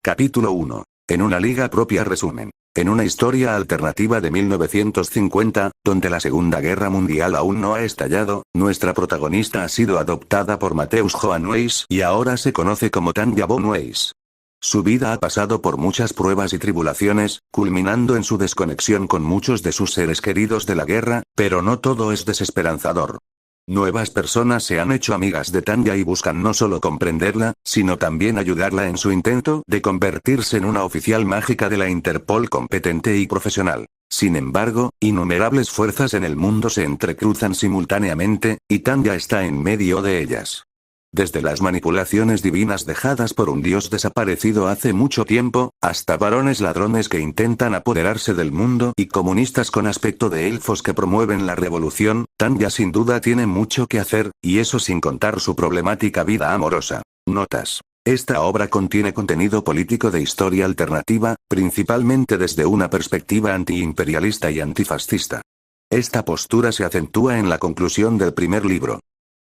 Capítulo 1. En una liga propia resumen. En una historia alternativa de 1950, donde la Segunda Guerra Mundial aún no ha estallado, nuestra protagonista ha sido adoptada por Mateusz Johann Weiss y ahora se conoce como Tanja von Weiss. Su vida ha pasado por muchas pruebas y tribulaciones, culminando en su desconexión con muchos de sus seres queridos de la guerra, pero no todo es desesperanzador. Nuevas personas se han hecho amigas de Tanja y buscan no solo comprenderla, sino también ayudarla en su intento de convertirse en una oficial mágica de la Interpol competente y profesional. Sin embargo, innumerables fuerzas en el mundo se entrecruzan simultáneamente, y Tanja está en medio de ellas. Desde las manipulaciones divinas dejadas por un dios desaparecido hace mucho tiempo, hasta varones ladrones que intentan apoderarse del mundo y comunistas con aspecto de elfos que promueven la revolución, Tanja sin duda tiene mucho que hacer, y eso sin contar su problemática vida amorosa. Notas. Esta obra contiene contenido político de historia alternativa, principalmente desde una perspectiva antiimperialista y antifascista. Esta postura se acentúa en la conclusión del primer libro.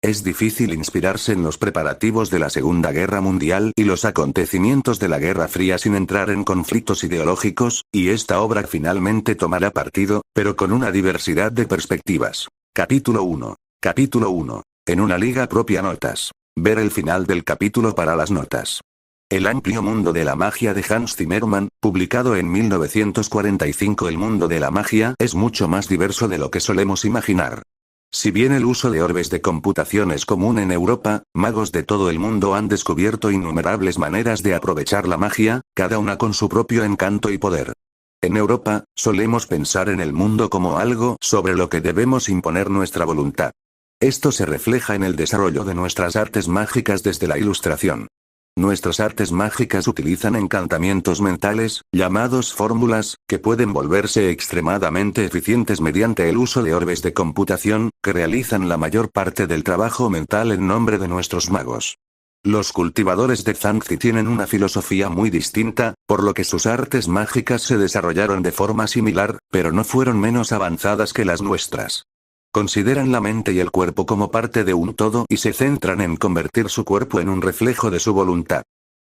Es difícil inspirarse en los preparativos de la Segunda Guerra Mundial y los acontecimientos de la Guerra Fría sin entrar en conflictos ideológicos, y esta obra finalmente tomará partido, pero con una diversidad de perspectivas. Capítulo 1. Capítulo 1. En una liga propia. Notas. Ver el final del capítulo para las notas. El amplio mundo de la magia de Hans Zimmermann, publicado en 1945. El mundo de la magia es mucho más diverso de lo que solemos imaginar. Si bien el uso de orbes de computación es común en Europa, magos de todo el mundo han descubierto innumerables maneras de aprovechar la magia, cada una con su propio encanto y poder. En Europa, solemos pensar en el mundo como algo sobre lo que debemos imponer nuestra voluntad. Esto se refleja en el desarrollo de nuestras artes mágicas desde la Ilustración. Nuestras artes mágicas utilizan encantamientos mentales, llamados fórmulas, que pueden volverse extremadamente eficientes mediante el uso de orbes de computación, que realizan la mayor parte del trabajo mental en nombre de nuestros magos. Los cultivadores de Zangzi tienen una filosofía muy distinta, por lo que sus artes mágicas se desarrollaron de forma similar, pero no fueron menos avanzadas que las nuestras. Consideran la mente y el cuerpo como parte de un todo y se centran en convertir su cuerpo en un reflejo de su voluntad.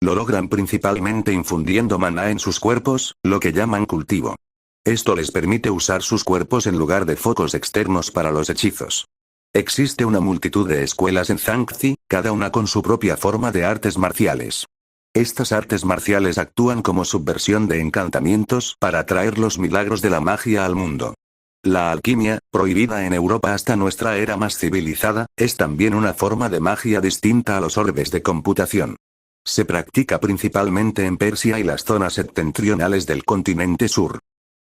Lo logran principalmente infundiendo maná en sus cuerpos, lo que llaman cultivo. Esto les permite usar sus cuerpos en lugar de focos externos para los hechizos. Existe una multitud de escuelas en Zangzi, cada una con su propia forma de artes marciales. Estas artes marciales actúan como subversión de encantamientos para traer los milagros de la magia al mundo. La alquimia, prohibida en Europa hasta nuestra era más civilizada, es también una forma de magia distinta a los orbes de computación. Se practica principalmente en Persia y las zonas septentrionales del continente sur.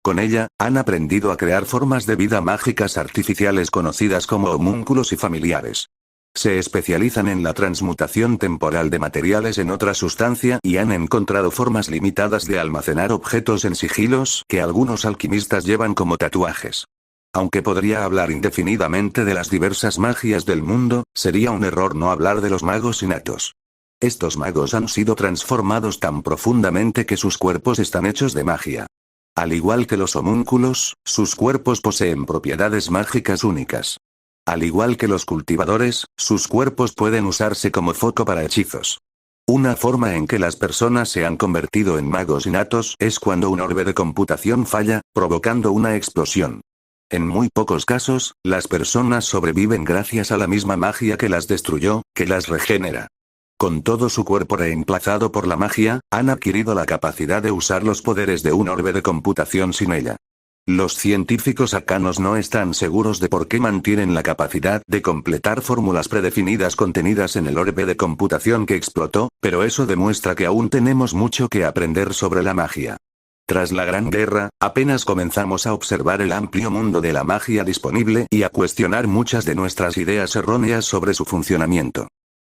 Con ella, han aprendido a crear formas de vida mágicas artificiales conocidas como homúnculos y familiares. Se especializan en la transmutación temporal de materiales en otra sustancia y han encontrado formas limitadas de almacenar objetos en sigilos que algunos alquimistas llevan como tatuajes. Aunque podría hablar indefinidamente de las diversas magias del mundo, sería un error no hablar de los magos innatos. Estos magos han sido transformados tan profundamente que sus cuerpos están hechos de magia. Al igual que los homúnculos, sus cuerpos poseen propiedades mágicas únicas. Al igual que los cultivadores, sus cuerpos pueden usarse como foco para hechizos. Una forma en que las personas se han convertido en magos innatos es cuando un orbe de computación falla, provocando una explosión. En muy pocos casos, las personas sobreviven gracias a la misma magia que las destruyó, que las regenera. Con todo su cuerpo reemplazado por la magia, han adquirido la capacidad de usar los poderes de un orbe de computación sin ella. Los científicos arcanos no están seguros de por qué mantienen la capacidad de completar fórmulas predefinidas contenidas en el orbe de computación que explotó, pero eso demuestra que aún tenemos mucho que aprender sobre la magia. Tras la Gran Guerra, apenas comenzamos a observar el amplio mundo de la magia disponible y a cuestionar muchas de nuestras ideas erróneas sobre su funcionamiento.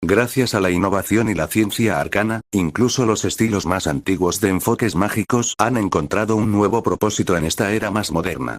Gracias a la innovación y la ciencia arcana, incluso los estilos más antiguos de enfoques mágicos han encontrado un nuevo propósito en esta era más moderna.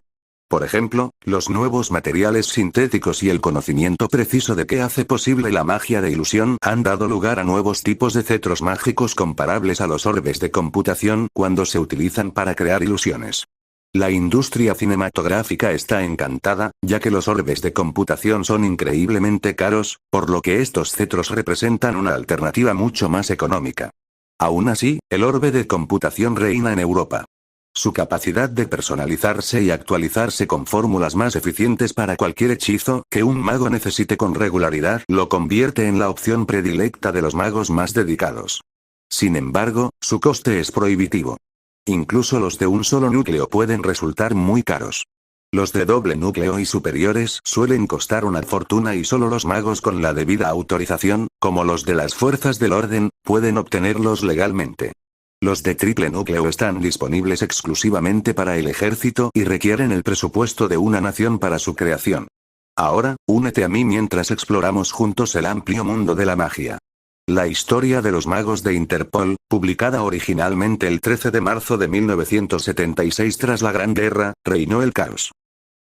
Por ejemplo, los nuevos materiales sintéticos y el conocimiento preciso de qué hace posible la magia de ilusión han dado lugar a nuevos tipos de cetros mágicos comparables a los orbes de computación cuando se utilizan para crear ilusiones. La industria cinematográfica está encantada, ya que los orbes de computación son increíblemente caros, por lo que estos cetros representan una alternativa mucho más económica. Aún así, el orbe de computación reina en Europa. Su capacidad de personalizarse y actualizarse con fórmulas más eficientes para cualquier hechizo que un mago necesite con regularidad lo convierte en la opción predilecta de los magos más dedicados. Sin embargo, su coste es prohibitivo. Incluso los de un solo núcleo pueden resultar muy caros. Los de doble núcleo y superiores suelen costar una fortuna y solo los magos con la debida autorización, como los de las fuerzas del orden, pueden obtenerlos legalmente. Los de triple núcleo están disponibles exclusivamente para el ejército y requieren el presupuesto de una nación para su creación. Ahora, únete a mí mientras exploramos juntos el amplio mundo de la magia. La historia de los magos de Interpol, publicada originalmente el 13 de marzo de 1976 tras la Gran Guerra, reinó el caos.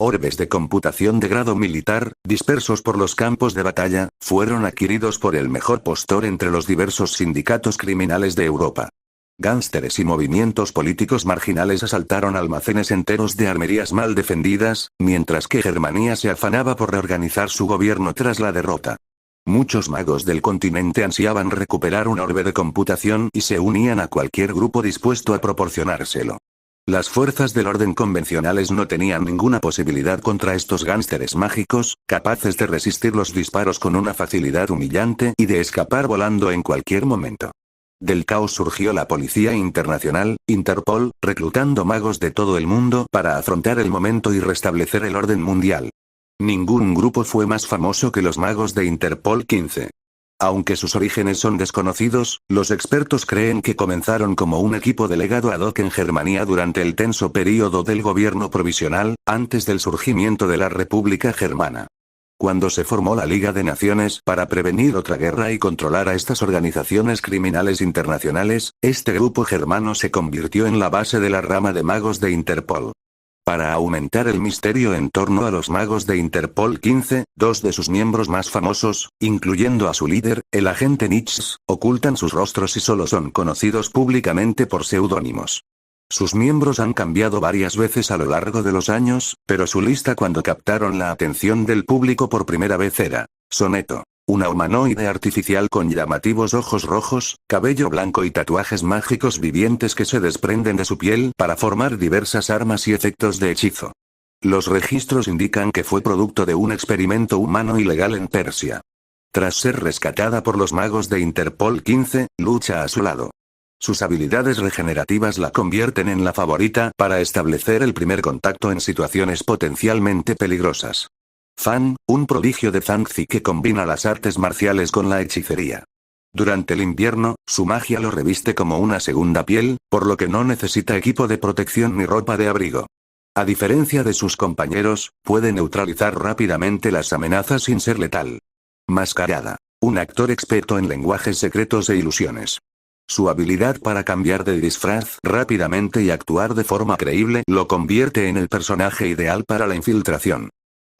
Orbes de computación de grado militar, dispersos por los campos de batalla, fueron adquiridos por el mejor postor entre los diversos sindicatos criminales de Europa. Gánsteres y movimientos políticos marginales asaltaron almacenes enteros de armerías mal defendidas, mientras que Germania se afanaba por reorganizar su gobierno tras la derrota. Muchos magos del continente ansiaban recuperar un orbe de computación y se unían a cualquier grupo dispuesto a proporcionárselo. Las fuerzas del orden convencionales no tenían ninguna posibilidad contra estos gánsteres mágicos, capaces de resistir los disparos con una facilidad humillante y de escapar volando en cualquier momento. Del caos surgió la Policía Internacional, Interpol, reclutando magos de todo el mundo para afrontar el momento y restablecer el orden mundial. Ningún grupo fue más famoso que los magos de Interpol 15. Aunque sus orígenes son desconocidos, los expertos creen que comenzaron como un equipo delegado ad hoc en Germania durante el tenso período del gobierno provisional, antes del surgimiento de la República Germana. Cuando se formó la Liga de Naciones para prevenir otra guerra y controlar a estas organizaciones criminales internacionales, este grupo germano se convirtió en la base de la rama de magos de Interpol. Para aumentar el misterio en torno a los magos de Interpol 15, dos de sus miembros más famosos, incluyendo a su líder, el agente Nietzsche, ocultan sus rostros y solo son conocidos públicamente por seudónimos. Sus miembros han cambiado varias veces a lo largo de los años, pero su lista cuando captaron la atención del público por primera vez era Soneto, una humanoide artificial con llamativos ojos rojos, cabello blanco y tatuajes mágicos vivientes que se desprenden de su piel para formar diversas armas y efectos de hechizo. Los registros indican que fue producto de un experimento humano ilegal en Persia. Tras ser rescatada por los magos de Interpol 15, lucha a su lado. Sus habilidades regenerativas la convierten en la favorita para establecer el primer contacto en situaciones potencialmente peligrosas. Fan, un prodigio de Zangzi que combina las artes marciales con la hechicería. Durante el invierno, su magia lo reviste como una segunda piel, por lo que no necesita equipo de protección ni ropa de abrigo. A diferencia de sus compañeros, puede neutralizar rápidamente las amenazas sin ser letal. Mascarada. Un actor experto en lenguajes secretos e ilusiones. Su habilidad para cambiar de disfraz rápidamente y actuar de forma creíble lo convierte en el personaje ideal para la infiltración.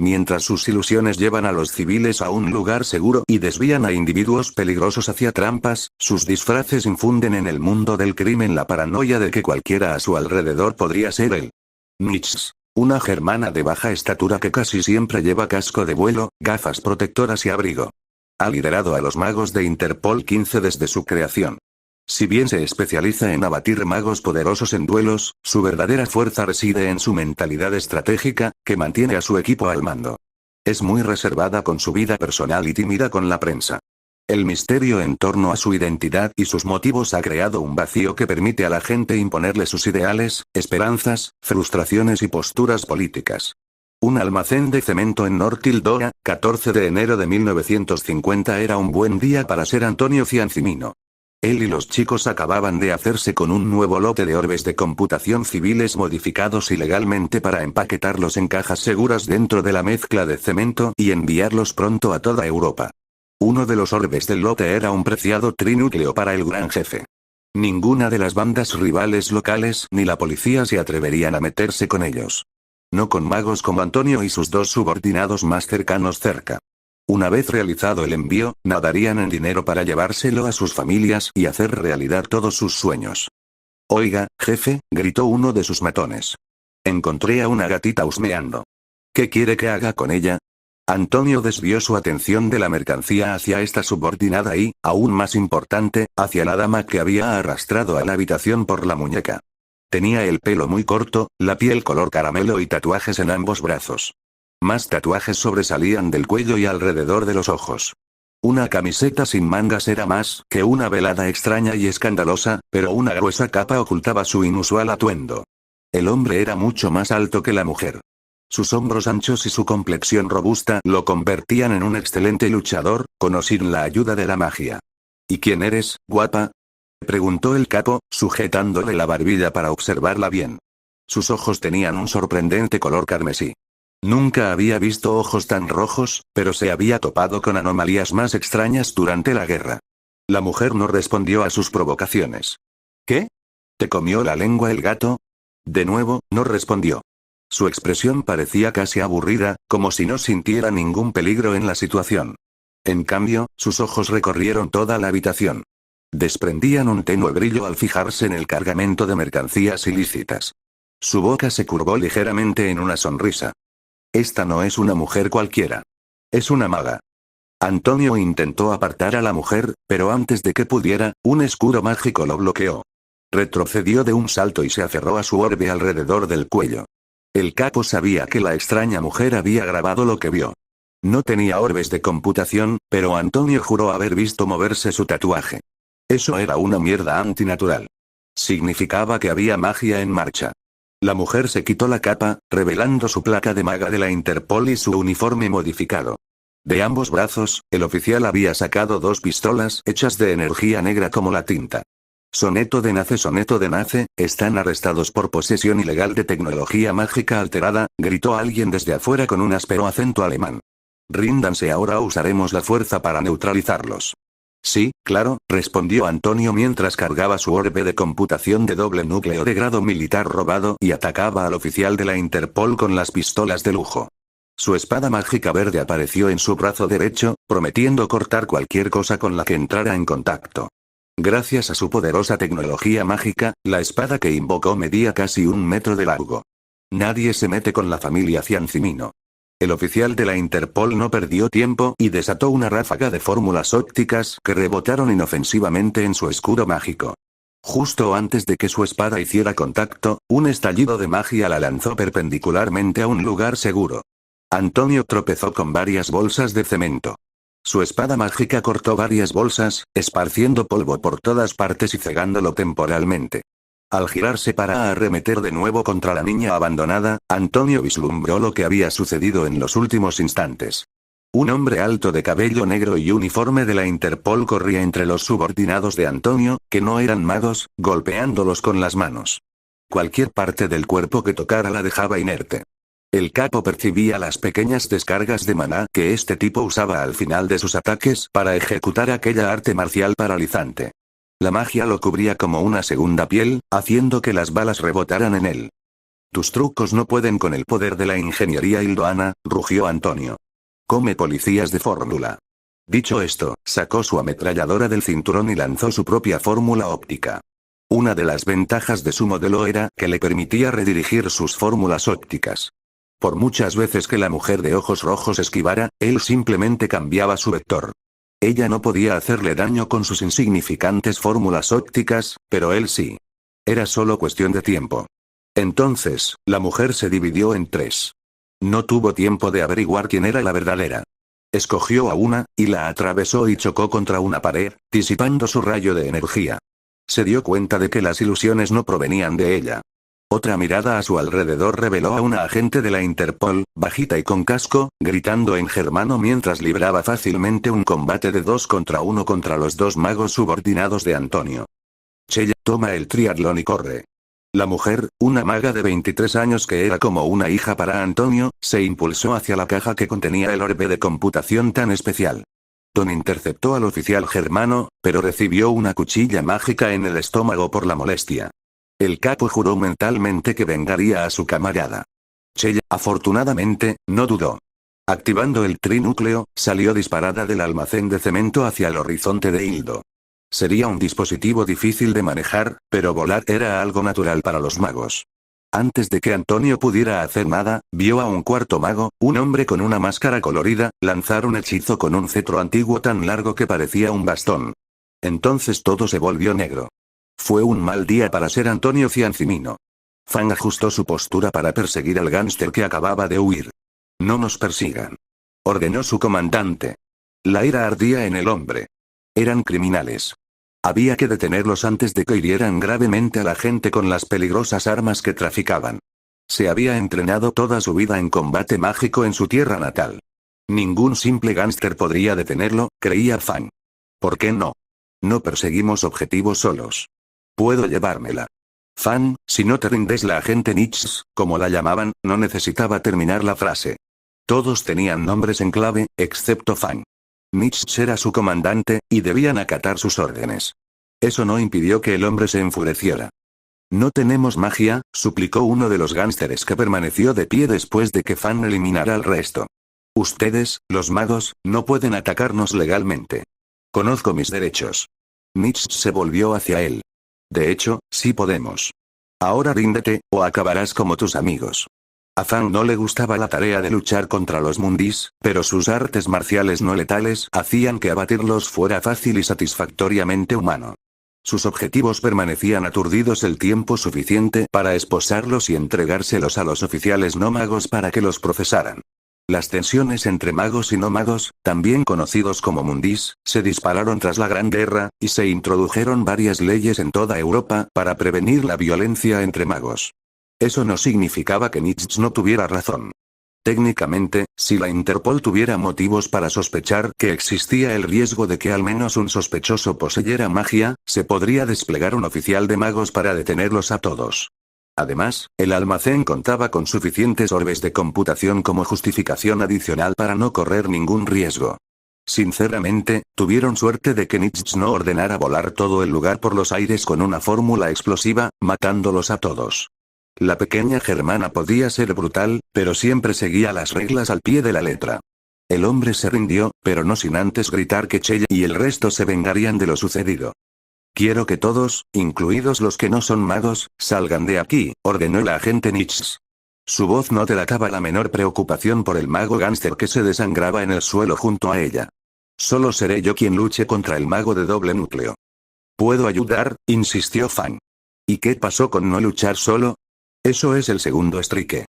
Mientras sus ilusiones llevan a los civiles a un lugar seguro y desvían a individuos peligrosos hacia trampas, sus disfraces infunden en el mundo del crimen la paranoia de que cualquiera a su alrededor podría ser él. Nietzsche. Una germana de baja estatura que casi siempre lleva casco de vuelo, gafas protectoras y abrigo. Ha liderado a los magos de Interpol 15 desde su creación. Si bien se especializa en abatir magos poderosos en duelos, su verdadera fuerza reside en su mentalidad estratégica, que mantiene a su equipo al mando. Es muy reservada con su vida personal y tímida con la prensa. El misterio en torno a su identidad y sus motivos ha creado un vacío que permite a la gente imponerle sus ideales, esperanzas, frustraciones y posturas políticas. Un almacén de cemento en Nortildora, 14 de enero de 1950 era un buen día para ser Antonio Ciancimino. Él y los chicos acababan de hacerse con un nuevo lote de orbes de computación civiles modificados ilegalmente para empaquetarlos en cajas seguras dentro de la mezcla de cemento y enviarlos pronto a toda Europa. Uno de los orbes del lote era un preciado trinúcleo para el gran jefe. Ninguna de las bandas rivales locales ni la policía se atreverían a meterse con ellos. No con magos como Antonio y sus dos subordinados más cercanos cerca. Una vez realizado el envío, nadarían en dinero para llevárselo a sus familias y hacer realidad todos sus sueños. Oiga, jefe, gritó uno de sus matones. Encontré a una gatita husmeando. ¿Qué quiere que haga con ella? Antonio desvió su atención de la mercancía hacia esta subordinada y, aún más importante, hacia la dama que había arrastrado a la habitación por la muñeca. Tenía el pelo muy corto, la piel color caramelo y tatuajes en ambos brazos. Más tatuajes sobresalían del cuello y alrededor de los ojos. Una camiseta sin mangas era más que una velada extraña y escandalosa, pero una gruesa capa ocultaba su inusual atuendo. El hombre era mucho más alto que la mujer. Sus hombros anchos y su complexión robusta lo convertían en un excelente luchador, con o sin la ayuda de la magia. ¿Y quién eres, guapa?, preguntó el capo, sujetándole la barbilla para observarla bien. Sus ojos tenían un sorprendente color carmesí. Nunca había visto ojos tan rojos, pero se había topado con anomalías más extrañas durante la guerra. La mujer no respondió a sus provocaciones. ¿Qué? ¿Te comió la lengua el gato? De nuevo, no respondió. Su expresión parecía casi aburrida, como si no sintiera ningún peligro en la situación. En cambio, sus ojos recorrieron toda la habitación. Desprendían un tenue brillo al fijarse en el cargamento de mercancías ilícitas. Su boca se curvó ligeramente en una sonrisa. Esta no es una mujer cualquiera. Es una maga. Antonio intentó apartar a la mujer, pero antes de que pudiera, un escudo mágico lo bloqueó. Retrocedió de un salto y se aferró a su orbe alrededor del cuello. El capo sabía que la extraña mujer había grabado lo que vio. No tenía orbes de computación, pero Antonio juró haber visto moverse su tatuaje. Eso era una mierda antinatural. Significaba que había magia en marcha. La mujer se quitó la capa, revelando su placa de maga de la Interpol y su uniforme modificado. De ambos brazos, el oficial había sacado 2 pistolas hechas de energía negra como la tinta. Soneto de Nace, están arrestados por posesión ilegal de tecnología mágica alterada, gritó alguien desde afuera con un áspero acento alemán. Ríndanse ahora o usaremos la fuerza para neutralizarlos. Sí, claro, respondió Antonio mientras cargaba su orbe de computación de doble núcleo de grado militar robado y atacaba al oficial de la Interpol con las pistolas de lujo. Su espada mágica verde apareció en su brazo derecho, prometiendo cortar cualquier cosa con la que entrara en contacto. Gracias a su poderosa tecnología mágica, la espada que invocó medía casi 1 metro de largo. Nadie se mete con la familia Ciancimino. El oficial de la Interpol no perdió tiempo y desató una ráfaga de fórmulas ópticas que rebotaron inofensivamente en su escudo mágico. Justo antes de que su espada hiciera contacto, un estallido de magia la lanzó perpendicularmente a un lugar seguro. Antonio tropezó con varias bolsas de cemento. Su espada mágica cortó varias bolsas, esparciendo polvo por todas partes y cegándolo temporalmente. Al girarse para arremeter de nuevo contra la niña abandonada, Antonio vislumbró lo que había sucedido en los últimos instantes. Un hombre alto de cabello negro y uniforme de la Interpol corría entre los subordinados de Antonio, que no eran magos, golpeándolos con las manos. Cualquier parte del cuerpo que tocara la dejaba inerte. El capo percibía las pequeñas descargas de maná que este tipo usaba al final de sus ataques para ejecutar aquella arte marcial paralizante. La magia lo cubría como una segunda piel, haciendo que las balas rebotaran en él. Tus trucos no pueden con el poder de la ingeniería hildoana, rugió Antonio. Come policías de fórmula. Dicho esto, sacó su ametralladora del cinturón y lanzó su propia fórmula óptica. Una de las ventajas de su modelo era que le permitía redirigir sus fórmulas ópticas. Por muchas veces que la mujer de ojos rojos esquivara, él simplemente cambiaba su vector. Ella no podía hacerle daño con sus insignificantes fórmulas ópticas, pero él sí. Era solo cuestión de tiempo. Entonces, la mujer se dividió en 3. No tuvo tiempo de averiguar quién era la verdadera. Escogió a una, y la atravesó y chocó contra una pared, disipando su rayo de energía. Se dio cuenta de que las ilusiones no provenían de ella. Otra mirada a su alrededor reveló a una agente de la Interpol, bajita y con casco, gritando en germano mientras libraba fácilmente un combate de 2 contra 1 contra los 2 magos subordinados de Antonio. Chella, toma el triatlón y corre. La mujer, una maga de 23 años que era como una hija para Antonio, se impulsó hacia la caja que contenía el orbe de computación tan especial. Don interceptó al oficial germano, pero recibió una cuchilla mágica en el estómago por la molestia. El capo juró mentalmente que vengaría a su camarada. Chella, afortunadamente, no dudó. Activando el trinúcleo, salió disparada del almacén de cemento hacia el horizonte de Hildo. Sería un dispositivo difícil de manejar, pero volar era algo natural para los magos. Antes de que Antonio pudiera hacer nada, vio a un cuarto mago, un hombre con una máscara colorida, lanzar un hechizo con un cetro antiguo tan largo que parecía un bastón. Entonces todo se volvió negro. Fue un mal día para ser Antonio Ciancimino. Fang ajustó su postura para perseguir al gánster que acababa de huir. No nos persigan, ordenó su comandante. La ira ardía en el hombre. Eran criminales. Había que detenerlos antes de que hirieran gravemente a la gente con las peligrosas armas que traficaban. Se había entrenado toda su vida en combate mágico en su tierra natal. Ningún simple gánster podría detenerlo, creía Fang. ¿Por qué no? No perseguimos objetivos solos. Puedo llevármela. Fang, si no te rindes, la agente Nix, como la llamaban, no necesitaba terminar la frase. Todos tenían nombres en clave, excepto Fang. Nix era su comandante, y debían acatar sus órdenes. Eso no impidió que el hombre se enfureciera. No tenemos magia, suplicó uno de los gánsteres que permaneció de pie después de que Fang eliminara al resto. Ustedes, los magos, no pueden atacarnos legalmente. Conozco mis derechos. Nix se volvió hacia él. De hecho, sí podemos. Ahora ríndete, o acabarás como tus amigos. A Fang no le gustaba la tarea de luchar contra los Mundis, pero sus artes marciales no letales hacían que abatirlos fuera fácil y satisfactoriamente humano. Sus objetivos permanecían aturdidos el tiempo suficiente para esposarlos y entregárselos a los oficiales no magos para que los procesaran. Las tensiones entre magos y no magos, también conocidos como Mundis, se dispararon tras la Gran Guerra, y se introdujeron varias leyes en toda Europa para prevenir la violencia entre magos. Eso no significaba que Nietzsche no tuviera razón. Técnicamente, si la Interpol tuviera motivos para sospechar que existía el riesgo de que al menos un sospechoso poseyera magia, se podría desplegar un oficial de magos para detenerlos a todos. Además, el almacén contaba con suficientes orbes de computación como justificación adicional para no correr ningún riesgo. Sinceramente, tuvieron suerte de que Nietzsche no ordenara volar todo el lugar por los aires con una fórmula explosiva, matándolos a todos. La pequeña germana podía ser brutal, pero siempre seguía las reglas al pie de la letra. El hombre se rindió, pero no sin antes gritar que Chella y el resto se vengarían de lo sucedido. Quiero que todos, incluidos los que no son magos, salgan de aquí, ordenó el agente Nietzsche. Su voz no delataba la menor preocupación por el mago gánster que se desangraba en el suelo junto a ella. Solo seré yo quien luche contra el mago de doble núcleo. ¿Puedo ayudar?, insistió Fang. ¿Y qué pasó con no luchar solo? Eso es el segundo strike.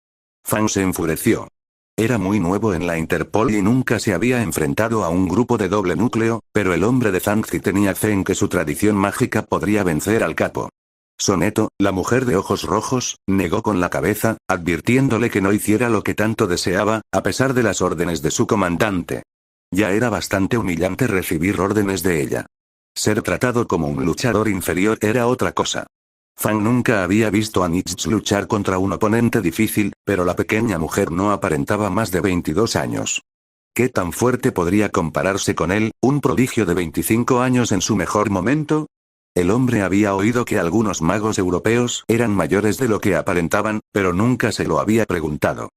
Fang se enfureció. Era muy nuevo en la Interpol y nunca se había enfrentado a un grupo de doble núcleo, pero el hombre de Zangzi tenía fe en que su tradición mágica podría vencer al capo. Soneto, la mujer de ojos rojos, negó con la cabeza, advirtiéndole que no hiciera lo que tanto deseaba, a pesar de las órdenes de su comandante. Ya era bastante humillante recibir órdenes de ella. Ser tratado como un luchador inferior era otra cosa. Fang nunca había visto a Nietzsche luchar contra un oponente difícil, pero la pequeña mujer no aparentaba más de 22 años. ¿Qué tan fuerte podría compararse con él, un prodigio de 25 años en su mejor momento? El hombre había oído que algunos magos europeos eran mayores de lo que aparentaban, pero nunca se lo había preguntado.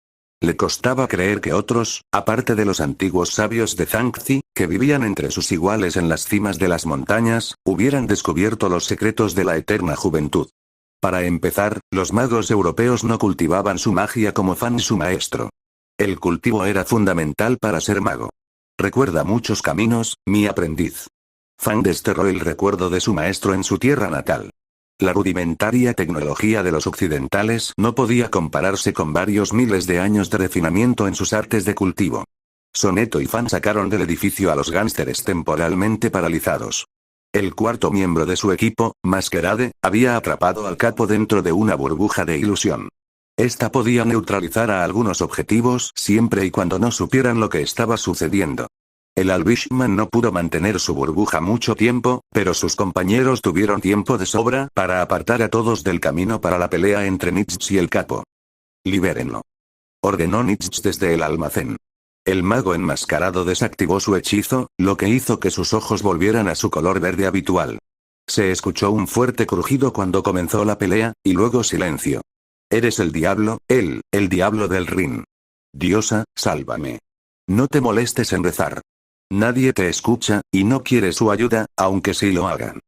Le costaba creer que otros, aparte de los antiguos sabios de Zangzi, que vivían entre sus iguales en las cimas de las montañas, hubieran descubierto los secretos de la eterna juventud. Para empezar, los magos europeos no cultivaban su magia como Fang su maestro. El cultivo era fundamental para ser mago. Recuerda muchos caminos, mi aprendiz. Fang desterró el recuerdo de su maestro en su tierra natal. La rudimentaria tecnología de los occidentales no podía compararse con varios miles de años de refinamiento en sus artes de cultivo. Soneto y Fang sacaron del edificio a los gánsteres temporalmente paralizados. El cuarto miembro de su equipo, Masquerade, había atrapado al capo dentro de una burbuja de ilusión. Esta podía neutralizar a algunos objetivos siempre y cuando no supieran lo que estaba sucediendo. El Albishman no pudo mantener su burbuja mucho tiempo, pero sus compañeros tuvieron tiempo de sobra para apartar a todos del camino para la pelea entre Nietzsche y el capo. Libérenlo, ordenó Nietzsche desde el almacén. El mago enmascarado desactivó su hechizo, lo que hizo que sus ojos volvieran a su color verde habitual. Se escuchó un fuerte crujido cuando comenzó la pelea, y luego silencio. Eres el diablo, el diablo del Rin. Diosa, sálvame. No te molestes en rezar. Nadie te escucha, y no quiere su ayuda, aunque sí lo hagan.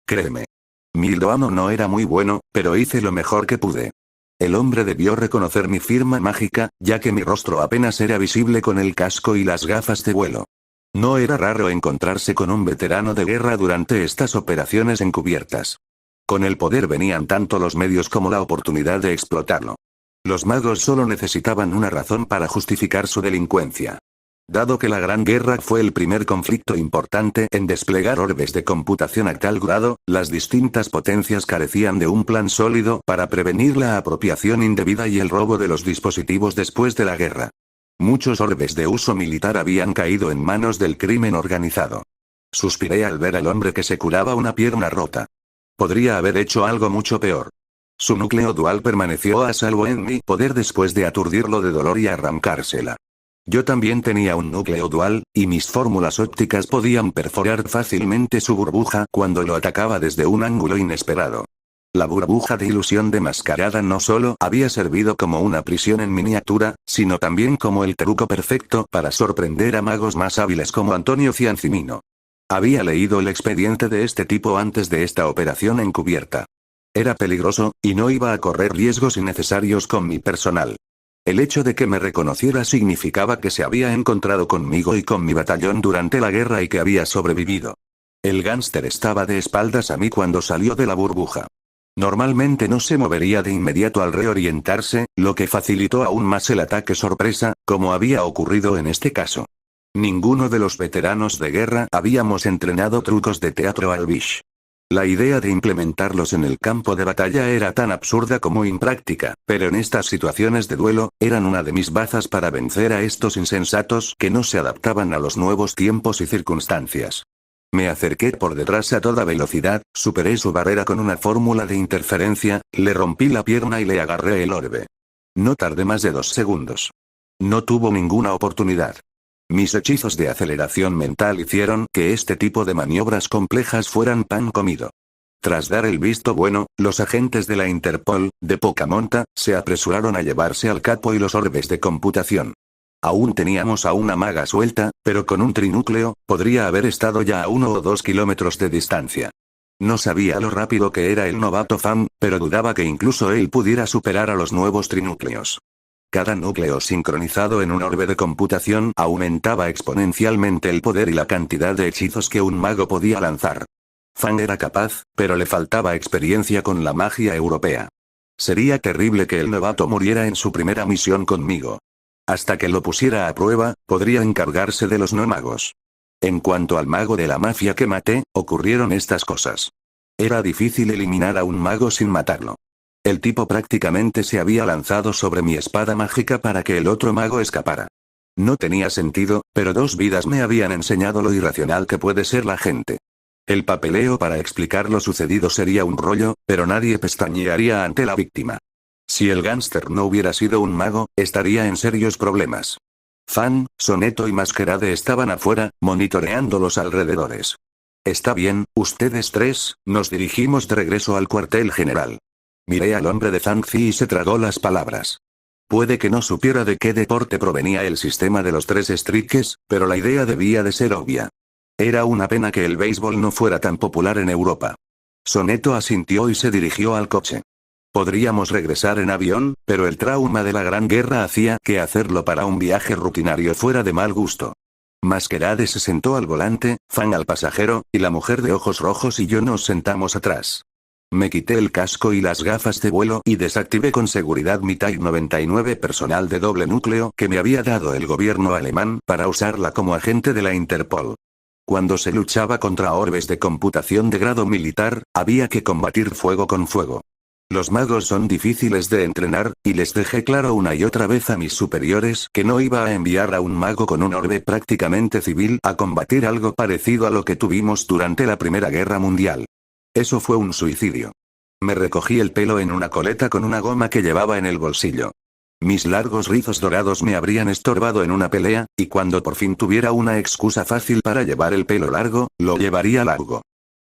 Créeme. Mi Ildoano no era muy bueno, pero hice lo mejor que pude. El hombre debió reconocer mi firma mágica, ya que mi rostro apenas era visible con el casco y las gafas de vuelo. No era raro encontrarse con un veterano de guerra durante estas operaciones encubiertas. Con el poder venían tanto los medios como la oportunidad de explotarlo. Los magos solo necesitaban una razón para justificar su delincuencia. Dado que la Gran Guerra fue el primer conflicto importante en desplegar orbes de computación a tal grado, las distintas potencias carecían de un plan sólido para prevenir la apropiación indebida y el robo de los dispositivos después de la guerra. Muchos orbes de uso militar habían caído en manos del crimen organizado. Suspiré al ver al hombre que se curaba una pierna rota. Podría haber hecho algo mucho peor. Su núcleo dual permaneció a salvo en mi poder después de aturdirlo de dolor y arrancársela. Yo también tenía un núcleo dual, y mis fórmulas ópticas podían perforar fácilmente su burbuja cuando lo atacaba desde un ángulo inesperado. La burbuja de ilusión demascarada no solo había servido como una prisión en miniatura, sino también como el truco perfecto para sorprender a magos más hábiles como Antonio Ciancimino. Había leído el expediente de este tipo antes de esta operación encubierta. Era peligroso, y no iba a correr riesgos innecesarios con mi personal. El hecho de que me reconociera significaba que se había encontrado conmigo y con mi batallón durante la guerra y que había sobrevivido. El gánster estaba de espaldas a mí cuando salió de la burbuja. Normalmente no se movería de inmediato al reorientarse, lo que facilitó aún más el ataque sorpresa, como había ocurrido en este caso. Ninguno de los veteranos de guerra habíamos entrenado trucos de teatro al biche. La idea de implementarlos en el campo de batalla era tan absurda como impráctica, pero en estas situaciones de duelo, eran una de mis bazas para vencer a estos insensatos que no se adaptaban a los nuevos tiempos y circunstancias. Me acerqué por detrás a toda velocidad, superé su barrera con una fórmula de interferencia, le rompí la pierna y le agarré el orbe. No tardé más de 2 segundos. No tuvo ninguna oportunidad. Mis hechizos de aceleración mental hicieron que este tipo de maniobras complejas fueran pan comido. Tras dar el visto bueno, los agentes de la Interpol, de poca monta, se apresuraron a llevarse al capo y los orbes de computación. Aún teníamos a una maga suelta, pero con un trinúcleo, podría haber estado ya a 1 o 2 kilómetros de distancia. No sabía lo rápido que era el novato Fan, pero dudaba que incluso él pudiera superar a los nuevos trinúcleos. Cada núcleo sincronizado en un orbe de computación aumentaba exponencialmente el poder y la cantidad de hechizos que un mago podía lanzar. Fan era capaz, pero le faltaba experiencia con la magia europea. Sería terrible que el novato muriera en su primera misión conmigo. Hasta que lo pusiera a prueba, podría encargarse de los no magos. En cuanto al mago de la mafia que maté, ocurrieron estas cosas. Era difícil eliminar a un mago sin matarlo. El tipo prácticamente se había lanzado sobre mi espada mágica para que el otro mago escapara. No tenía sentido, pero 2 vidas me habían enseñado lo irracional que puede ser la gente. El papeleo para explicar lo sucedido sería un rollo, pero nadie pestañearía ante la víctima. Si el gánster no hubiera sido un mago, estaría en serios problemas. Fan, Soneto y Masquerade estaban afuera, monitoreando los alrededores. Está bien, ustedes 3, nos dirigimos de regreso al cuartel general. Miré al hombre de Zangzi y se tragó las palabras. Puede que no supiera de qué deporte provenía el sistema de los 3 strikes, pero la idea debía de ser obvia. Era una pena que el béisbol no fuera tan popular en Europa. Soneto asintió y se dirigió al coche. Podríamos regresar en avión, pero el trauma de la Gran Guerra hacía que hacerlo para un viaje rutinario fuera de mal gusto. Masquerade se sentó al volante, Fan al pasajero, y la mujer de ojos rojos y yo nos sentamos atrás. Me quité el casco y las gafas de vuelo y desactivé con seguridad mi Type 99 personal de doble núcleo que me había dado el gobierno alemán para usarla como agente de la Interpol. Cuando se luchaba contra orbes de computación de grado militar, había que combatir fuego con fuego. Los magos son difíciles de entrenar, y les dejé claro una y otra vez a mis superiores que no iba a enviar a un mago con un orbe prácticamente civil a combatir algo parecido a lo que tuvimos durante la Primera Guerra Mundial. Eso fue un suicidio. Me recogí el pelo en una coleta con una goma que llevaba en el bolsillo. Mis largos rizos dorados me habrían estorbado en una pelea, y cuando por fin tuviera una excusa fácil para llevar el pelo largo, lo llevaría largo.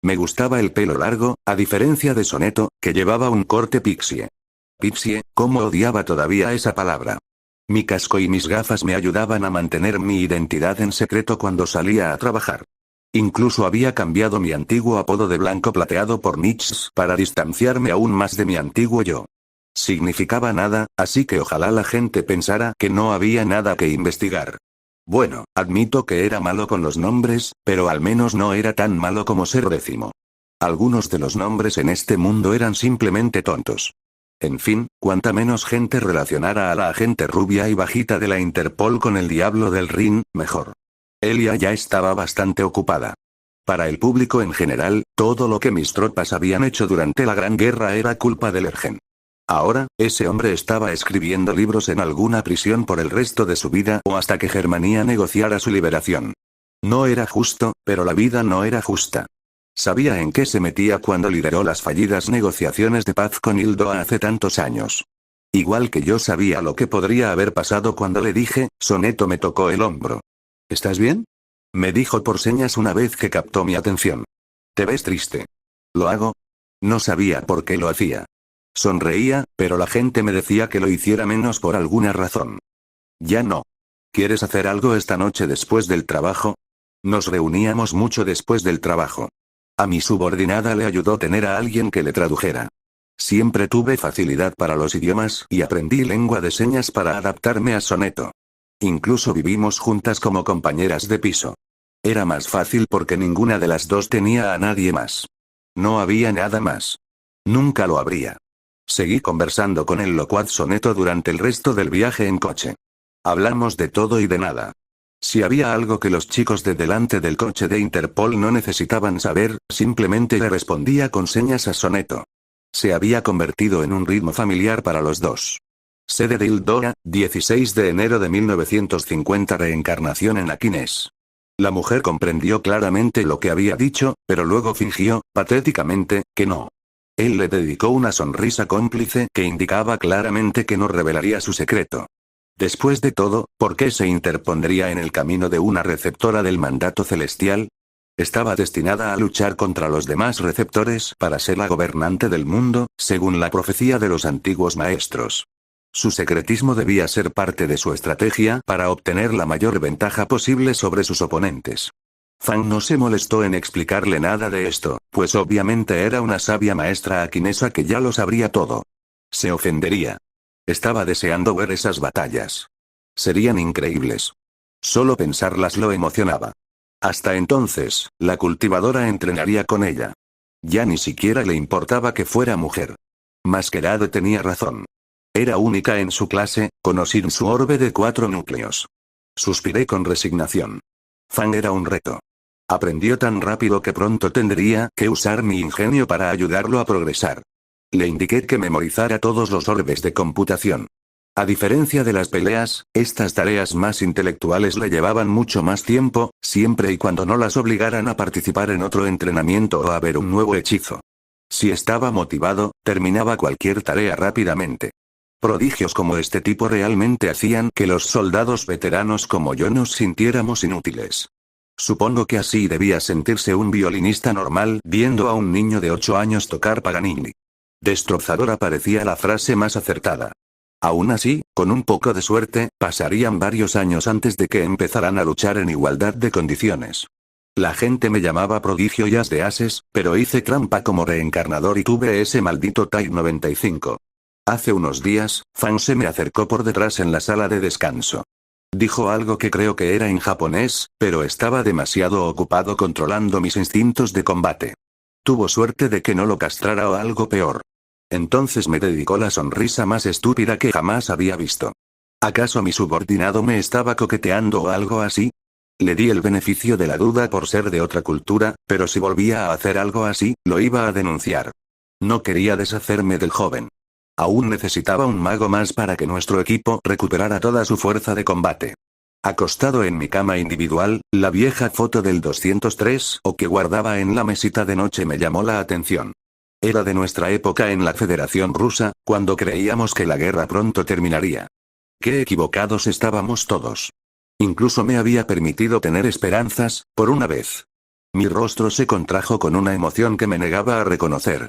Me gustaba el pelo largo, a diferencia de Soneto, que llevaba un corte pixie. Pixie, cómo odiaba todavía esa palabra. Mi casco y mis gafas me ayudaban a mantener mi identidad en secreto cuando salía a trabajar. Incluso había cambiado mi antiguo apodo de Blanco Plateado por Nix para distanciarme aún más de mi antiguo yo. Significaba nada, así que ojalá la gente pensara que no había nada que investigar. Bueno, admito que era malo con los nombres, pero al menos no era tan malo como ser décimo. Algunos de los nombres en este mundo eran simplemente tontos. En fin, cuanta menos gente relacionara a la agente rubia y bajita de la Interpol con el diablo del Rin, mejor. Elia ya estaba bastante ocupada. Para el público en general, todo lo que mis tropas habían hecho durante la Gran Guerra era culpa de Lergen. Ahora, ese hombre estaba escribiendo libros en alguna prisión por el resto de su vida o hasta que Germania negociara su liberación. No era justo, pero la vida no era justa. Sabía en qué se metía cuando lideró las fallidas negociaciones de paz con Hildo hace tantos años. Igual que yo sabía lo que podría haber pasado cuando le dije, Soneto me tocó el hombro. ¿Estás bien? Me dijo por señas una vez que captó mi atención. Te ves triste. ¿Lo hago? No sabía por qué lo hacía. Sonreía, pero la gente me decía que lo hiciera menos por alguna razón. Ya no. ¿Quieres hacer algo esta noche después del trabajo? Nos reuníamos mucho después del trabajo. A mi subordinada le ayudó tener a alguien que le tradujera. Siempre tuve facilidad para los idiomas y aprendí lengua de señas para adaptarme a Soneto. Incluso vivimos juntas como compañeras de piso. Era más fácil porque ninguna de las dos tenía a nadie más. No había nada más. Nunca lo habría. Seguí conversando con el locuaz Soneto durante el resto del viaje en coche. Hablamos de todo y de nada. Si había algo que los chicos de delante del coche de Interpol no necesitaban saber, simplemente le respondía con señas a Soneto. Se había convertido en un ritmo familiar para los dos. Sede de Hildora, 16 de enero de 1950. Reencarnación en Aquines. La mujer comprendió claramente lo que había dicho, pero luego fingió, patéticamente, que no. Él le dedicó una sonrisa cómplice que indicaba claramente que no revelaría su secreto. Después de todo, ¿por qué se interpondría en el camino de una receptora del mandato celestial? Estaba destinada a luchar contra los demás receptores para ser la gobernante del mundo, según la profecía de los antiguos maestros. Su secretismo debía ser parte de su estrategia para obtener la mayor ventaja posible sobre sus oponentes. Fang no se molestó en explicarle nada de esto, pues obviamente era una sabia maestra aquinesa que ya lo sabría todo. Se ofendería. Estaba deseando ver esas batallas. Serían increíbles. Solo pensarlas lo emocionaba. Hasta entonces, la cultivadora entrenaría con ella. Ya ni siquiera le importaba que fuera mujer. Masquerade tenía razón. Era única en su clase, conocí su orbe de 4 núcleos. Suspiré con resignación. Fang era un reto. Aprendió tan rápido que pronto tendría que usar mi ingenio para ayudarlo a progresar. Le indiqué que memorizara todos los orbes de computación. A diferencia de las peleas, estas tareas más intelectuales le llevaban mucho más tiempo, siempre y cuando no las obligaran a participar en otro entrenamiento o a ver un nuevo hechizo. Si estaba motivado, terminaba cualquier tarea rápidamente. Prodigios como este tipo realmente hacían que los soldados veteranos como yo nos sintiéramos inútiles. Supongo que así debía sentirse un violinista normal viendo a un niño de 8 años tocar Paganini. Destrozadora parecía la frase más acertada. Aún así, con un poco de suerte, pasarían varios años antes de que empezaran a luchar en igualdad de condiciones. La gente me llamaba prodigio y as de ases, pero hice trampa como reencarnador y tuve ese maldito Type 95. Hace unos días, Fang se me acercó por detrás en la sala de descanso. Dijo algo que creo que era en japonés, pero estaba demasiado ocupado controlando mis instintos de combate. Tuvo suerte de que no lo castrara o algo peor. Entonces me dedicó la sonrisa más estúpida que jamás había visto. ¿Acaso mi subordinado me estaba coqueteando o algo así? Le di el beneficio de la duda por ser de otra cultura, pero si volvía a hacer algo así, lo iba a denunciar. No quería deshacerme del joven. Aún necesitaba un mago más para que nuestro equipo recuperara toda su fuerza de combate. Acostado en mi cama individual, la vieja foto del 203 o que guardaba en la mesita de noche me llamó la atención. Era de nuestra época en la Federación Rusa, cuando creíamos que la guerra pronto terminaría. Qué equivocados estábamos todos. Incluso me había permitido tener esperanzas, por una vez. Mi rostro se contrajo con una emoción que me negaba a reconocer.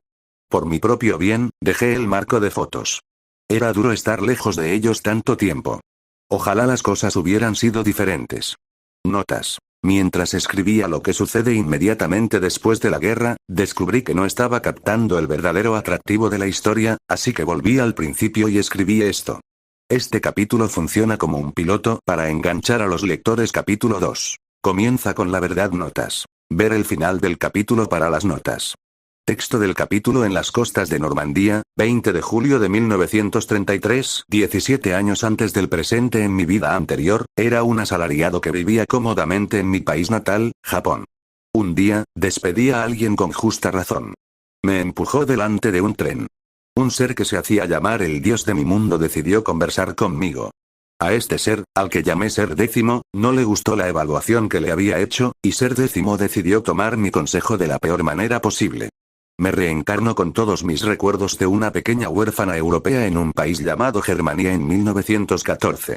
Por mi propio bien, dejé el marco de fotos. Era duro estar lejos de ellos tanto tiempo. Ojalá las cosas hubieran sido diferentes. Notas. Mientras escribía lo que sucede inmediatamente después de la guerra, descubrí que no estaba captando el verdadero atractivo de la historia, así que volví al principio y escribí esto. Este capítulo funciona como un piloto para enganchar a los lectores. Capítulo 2. Comienza con la verdad. Notas. Ver el final del capítulo para las notas. Texto del capítulo: en las costas de Normandía, 20 de julio de 1933, 17 años antes del presente. En mi vida anterior, era un asalariado que vivía cómodamente en mi país natal, Japón. Un día, despedí a alguien con justa razón. Me empujó delante de un tren. Un ser que se hacía llamar el dios de mi mundo decidió conversar conmigo. A este ser, al que llamé Ser Décimo, no le gustó la evaluación que le había hecho, y Ser Décimo decidió tomar mi consejo de la peor manera posible. Me reencarno con todos mis recuerdos de una pequeña huérfana europea en un país llamado Germania en 1914.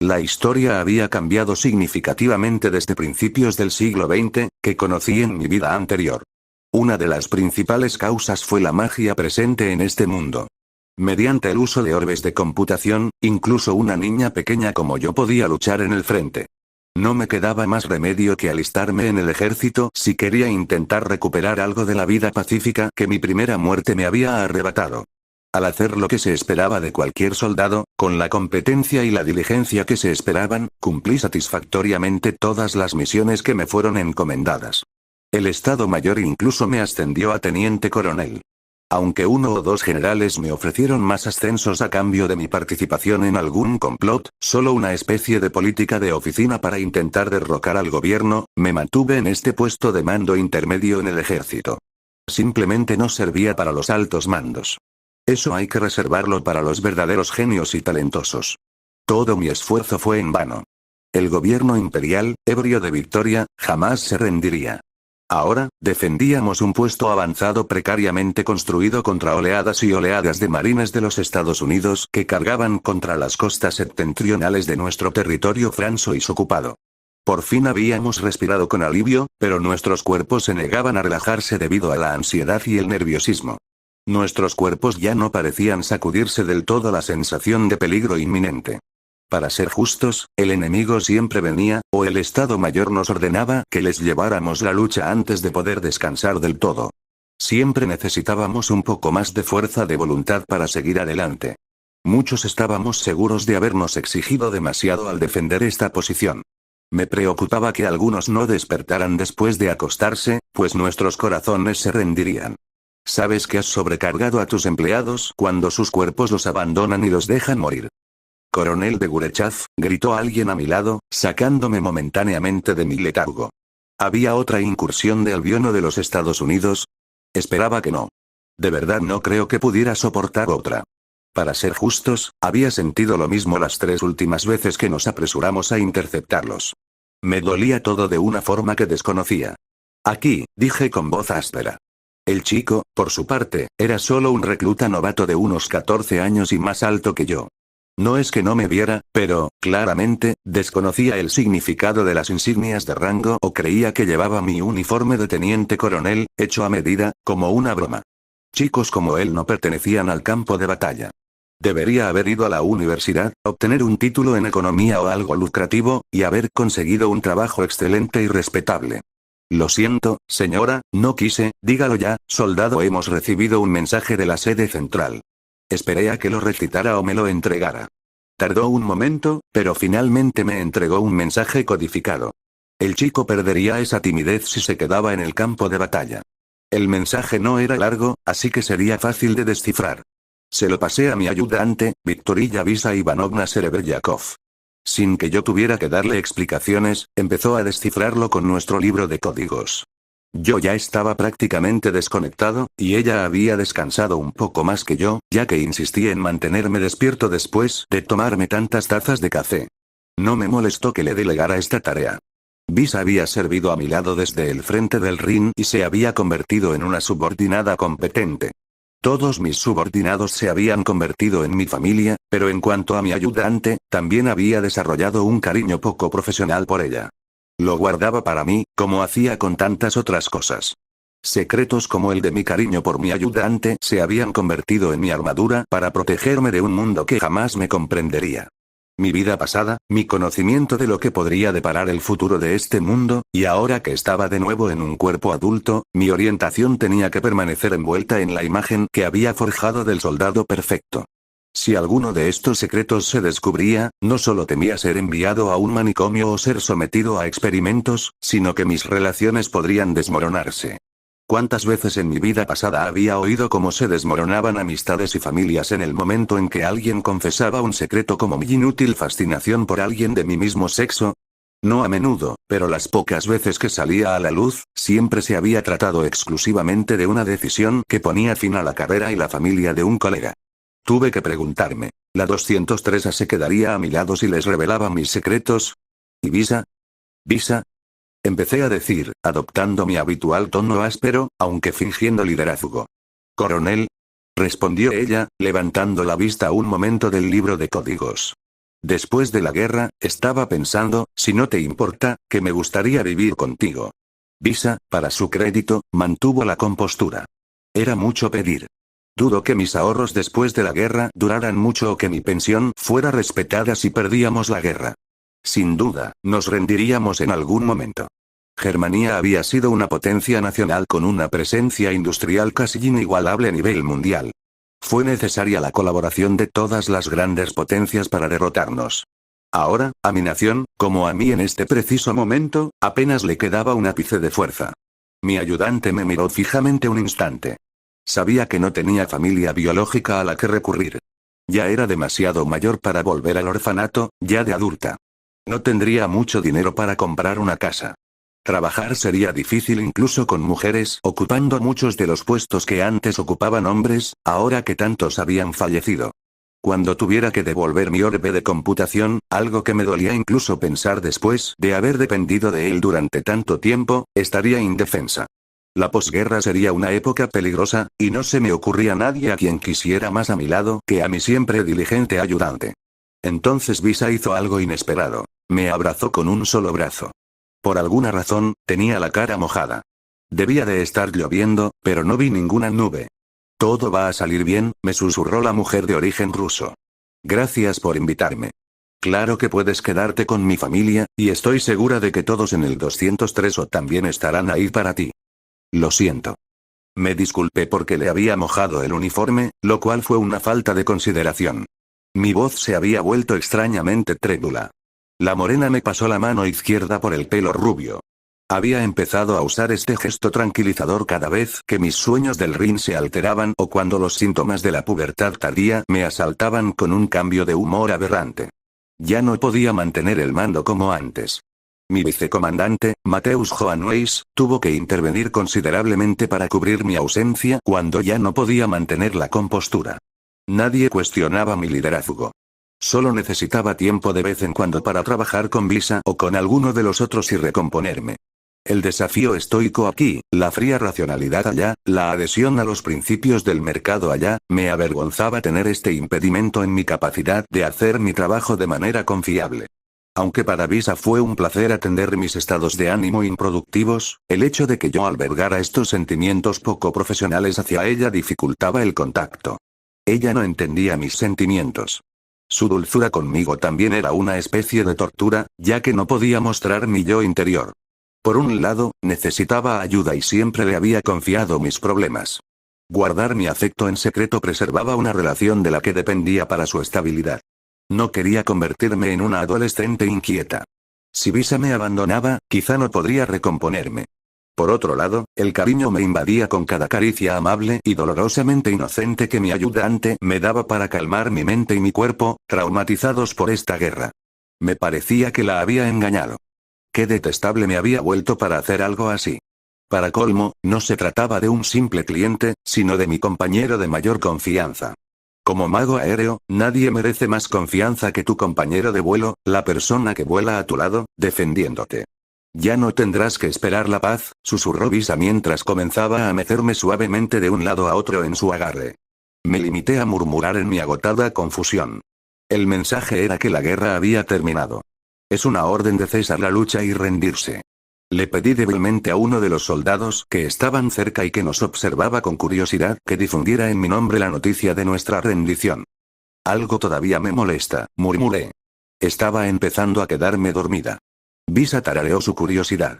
La historia había cambiado significativamente desde principios del siglo XX, que conocí en mi vida anterior. Una de las principales causas fue la magia presente en este mundo. Mediante el uso de orbes de computación, incluso una niña pequeña como yo podía luchar en el frente. No me quedaba más remedio que alistarme en el ejército si quería intentar recuperar algo de la vida pacífica que mi primera muerte me había arrebatado. Al hacer lo que se esperaba de cualquier soldado, con la competencia y la diligencia que se esperaban, cumplí satisfactoriamente todas las misiones que me fueron encomendadas. El Estado Mayor incluso me ascendió a teniente coronel. Aunque uno o dos generales me ofrecieron más ascensos a cambio de mi participación en algún complot, solo una especie de política de oficina para intentar derrocar al gobierno, me mantuve en este puesto de mando intermedio en el ejército. Simplemente no servía para los altos mandos. Eso hay que reservarlo para los verdaderos genios y talentosos. Todo mi esfuerzo fue en vano. El gobierno imperial, ebrio de victoria, jamás se rendiría. Ahora, defendíamos un puesto avanzado precariamente construido contra oleadas y oleadas de marines de los Estados Unidos que cargaban contra las costas septentrionales de nuestro territorio François ocupado. Por fin habíamos respirado con alivio, pero nuestros cuerpos se negaban a relajarse debido a la ansiedad y el nerviosismo. Nuestros cuerpos ya no parecían sacudirse del todo la sensación de peligro inminente. Para ser justos, el enemigo siempre venía, o el Estado Mayor nos ordenaba que les lleváramos la lucha antes de poder descansar del todo. Siempre necesitábamos un poco más de fuerza de voluntad para seguir adelante. Muchos estábamos seguros de habernos exigido demasiado al defender esta posición. Me preocupaba que algunos no despertaran después de acostarse, pues nuestros corazones se rendirían. ¿Sabes que has sobrecargado a tus empleados cuando sus cuerpos los abandonan y los dejan morir? Coronel de Gurechav, gritó alguien a mi lado, sacándome momentáneamente de mi letargo. ¿Había otra incursión de Albiono de los Estados Unidos? Esperaba que no. De verdad no creo que pudiera soportar otra. Para ser justos, había sentido lo mismo las 3 últimas veces que nos apresuramos a interceptarlos. Me dolía todo de una forma que desconocía. Aquí, dije con voz áspera. El chico, por su parte, era solo un recluta novato de unos 14 años y más alto que yo. No es que no me viera, pero, claramente, desconocía el significado de las insignias de rango o creía que llevaba mi uniforme de teniente coronel, hecho a medida, como una broma. Chicos como él no pertenecían al campo de batalla. Debería haber ido a la universidad, obtener un título en economía o algo lucrativo, y haber conseguido un trabajo excelente y respetable. Lo siento, señora, no quise, dígalo ya, soldado. Hemos recibido un mensaje de la sede central. Esperé a que lo recitara o me lo entregara. Tardó un momento, pero finalmente me entregó un mensaje codificado. El chico perdería esa timidez si se quedaba en el campo de batalla. El mensaje no era largo, así que sería fácil de descifrar. Se lo pasé a mi ayudante, Victorilla Visa Ivanovna Serebreyakov. Sin que yo tuviera que darle explicaciones, empezó a descifrarlo con nuestro libro de códigos. Yo ya estaba prácticamente desconectado, y ella había descansado un poco más que yo, ya que insistí en mantenerme despierto después de tomarme tantas tazas de café. No me molestó que le delegara esta tarea. Visa había servido a mi lado desde el frente del Rin y se había convertido en una subordinada competente. Todos mis subordinados se habían convertido en mi familia, pero en cuanto a mi ayudante, también había desarrollado un cariño poco profesional por ella. Lo guardaba para mí, como hacía con tantas otras cosas. Secretos como el de mi cariño por mi ayudante se habían convertido en mi armadura para protegerme de un mundo que jamás me comprendería. Mi vida pasada, mi conocimiento de lo que podría deparar el futuro de este mundo, y ahora que estaba de nuevo en un cuerpo adulto, mi orientación tenía que permanecer envuelta en la imagen que había forjado del soldado perfecto. Si alguno de estos secretos se descubría, no solo temía ser enviado a un manicomio o ser sometido a experimentos, sino que mis relaciones podrían desmoronarse. ¿Cuántas veces en mi vida pasada había oído cómo se desmoronaban amistades y familias en el momento en que alguien confesaba un secreto, como mi inútil fascinación por alguien de mi mismo sexo? No a menudo, pero las pocas veces que salía a la luz, siempre se había tratado exclusivamente de una decisión que ponía fin a la carrera y la familia de un colega. Tuve que preguntarme, ¿la 203 se quedaría a mi lado si les revelaba mis secretos? ¿Y Visa? ¿Visa? Empecé a decir, adoptando mi habitual tono áspero, aunque fingiendo liderazgo. «Coronel», respondió ella, levantando la vista un momento del libro de códigos. «Después de la guerra, estaba pensando, si no te importa, que me gustaría vivir contigo». Visa, para su crédito, mantuvo la compostura. Era mucho pedir. Dudo que mis ahorros después de la guerra duraran mucho o que mi pensión fuera respetada si perdíamos la guerra. Sin duda, nos rendiríamos en algún momento. Germania había sido una potencia nacional con una presencia industrial casi inigualable a nivel mundial. Fue necesaria la colaboración de todas las grandes potencias para derrotarnos. Ahora, a mi nación, como a mí en este preciso momento, apenas le quedaba un ápice de fuerza. Mi ayudante me miró fijamente un instante. Sabía que no tenía familia biológica a la que recurrir. Ya era demasiado mayor para volver al orfanato, ya de adulta. No tendría mucho dinero para comprar una casa. Trabajar sería difícil incluso con mujeres ocupando muchos de los puestos que antes ocupaban hombres, ahora que tantos habían fallecido. Cuando tuviera que devolver mi orbe de computación, algo que me dolía incluso pensar después de haber dependido de él durante tanto tiempo, estaría indefensa. La posguerra sería una época peligrosa, y no se me ocurría nadie a quien quisiera más a mi lado que a mi siempre diligente ayudante. Entonces Visa hizo algo inesperado. Me abrazó con un solo brazo. Por alguna razón, tenía la cara mojada. Debía de estar lloviendo, pero no vi ninguna nube. «Todo va a salir bien», me susurró la mujer de origen ruso. «Gracias por invitarme. Claro que puedes quedarte con mi familia, y estoy segura de que todos en el 203 también estarán ahí para ti». «Lo siento». Me disculpé porque le había mojado el uniforme, lo cual fue una falta de consideración. Mi voz se había vuelto extrañamente trébula. La morena me pasó la mano izquierda por el pelo rubio. Había empezado a usar este gesto tranquilizador cada vez que mis sueños del Rin se alteraban o cuando los síntomas de la pubertad tardía me asaltaban con un cambio de humor aberrante. Ya no podía mantener el mando como antes. Mi vicecomandante, Mateusz Johanweis, tuvo que intervenir considerablemente para cubrir mi ausencia cuando ya no podía mantener la compostura. Nadie cuestionaba mi liderazgo. Solo necesitaba tiempo de vez en cuando para trabajar con Visa o con alguno de los otros y recomponerme. El desafío estoico aquí, la fría racionalidad allá, la adhesión a los principios del mercado allá, me avergonzaba tener este impedimento en mi capacidad de hacer mi trabajo de manera confiable. Aunque para Visa fue un placer atender mis estados de ánimo improductivos, el hecho de que yo albergara estos sentimientos poco profesionales hacia ella dificultaba el contacto. Ella no entendía mis sentimientos. Su dulzura conmigo también era una especie de tortura, ya que no podía mostrar mi yo interior. Por un lado, necesitaba ayuda y siempre le había confiado mis problemas. Guardar mi afecto en secreto preservaba una relación de la que dependía para su estabilidad. No quería convertirme en una adolescente inquieta. Si Visa me abandonaba, quizá no podría recomponerme. Por otro lado, el cariño me invadía con cada caricia amable y dolorosamente inocente que mi ayudante me daba para calmar mi mente y mi cuerpo, traumatizados por esta guerra. Me parecía que la había engañado. Qué detestable me había vuelto para hacer algo así. Para colmo, no se trataba de un simple cliente, sino de mi compañero de mayor confianza. Como mago aéreo, nadie merece más confianza que tu compañero de vuelo, la persona que vuela a tu lado, defendiéndote. Ya no tendrás que esperar la paz, susurró Visa mientras comenzaba a mecerme suavemente de un lado a otro en su agarre. Me limité a murmurar en mi agotada confusión. El mensaje era que la guerra había terminado. Es una orden de cesar la lucha y rendirse. Le pedí débilmente a uno de los soldados que estaban cerca y que nos observaba con curiosidad que difundiera en mi nombre la noticia de nuestra rendición. Algo todavía me molesta, murmuré. Estaba empezando a quedarme dormida. Visa tarareó su curiosidad.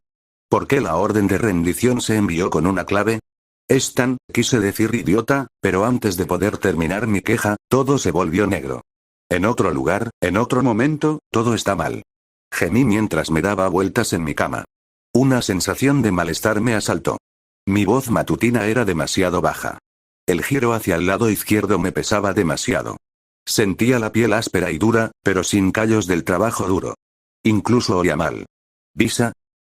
¿Por qué la orden de rendición se envió con una clave? Stan, quise decir idiota, pero antes de poder terminar mi queja, todo se volvió negro. En otro lugar, en otro momento, todo está mal. Gemí mientras me daba vueltas en mi cama. Una sensación de malestar me asaltó. Mi voz matutina era demasiado baja. El giro hacia el lado izquierdo me pesaba demasiado. Sentía la piel áspera y dura, pero sin callos del trabajo duro. Incluso oía mal. ¿Visa?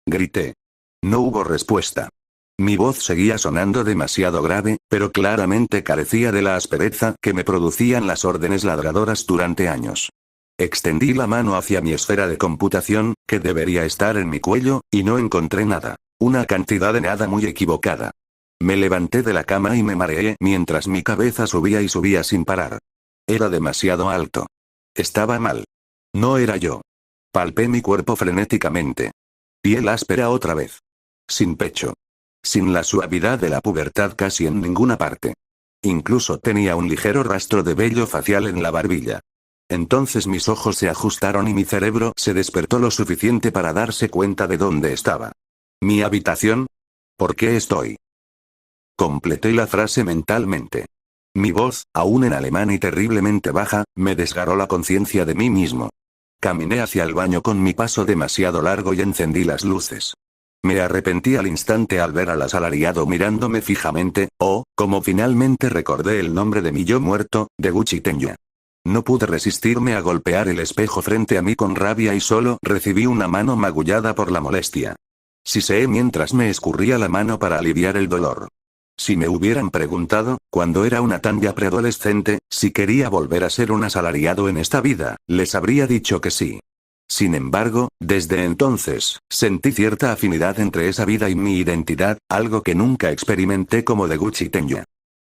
Grité. No hubo respuesta. Mi voz seguía sonando demasiado grave, pero claramente carecía de la aspereza que me producían las órdenes ladradoras durante años. Extendí la mano hacia mi esfera de computación, que debería estar en mi cuello, y no encontré nada. Una cantidad de nada muy equivocada. Me levanté de la cama y me mareé mientras mi cabeza subía y subía sin parar. Era demasiado alto. Estaba mal. No era yo. Palpé mi cuerpo frenéticamente. Piel áspera otra vez. Sin pecho. Sin la suavidad de la pubertad casi en ninguna parte. Incluso tenía un ligero rastro de vello facial en la barbilla. Entonces mis ojos se ajustaron y mi cerebro se despertó lo suficiente para darse cuenta de dónde estaba. ¿Mi habitación? ¿Por qué estoy? Completé la frase mentalmente. Mi voz, aún en alemán y terriblemente baja, me desgarró la conciencia de mí mismo. Caminé hacia el baño con mi paso demasiado largo y encendí las luces. Me arrepentí al instante al ver al asalariado mirándome fijamente, como finalmente recordé el nombre de mi yo muerto, Deguchi Tenya. No pude resistirme a golpear el espejo frente a mí con rabia y solo recibí una mano magullada por la molestia. Siseé mientras me escurría la mano para aliviar el dolor. Si me hubieran preguntado, cuando era una Tanya preadolescente, si quería volver a ser un asalariado en esta vida, les habría dicho que sí. Sin embargo, desde entonces, sentí cierta afinidad entre esa vida y mi identidad, algo que nunca experimenté como Deguchi Tenya.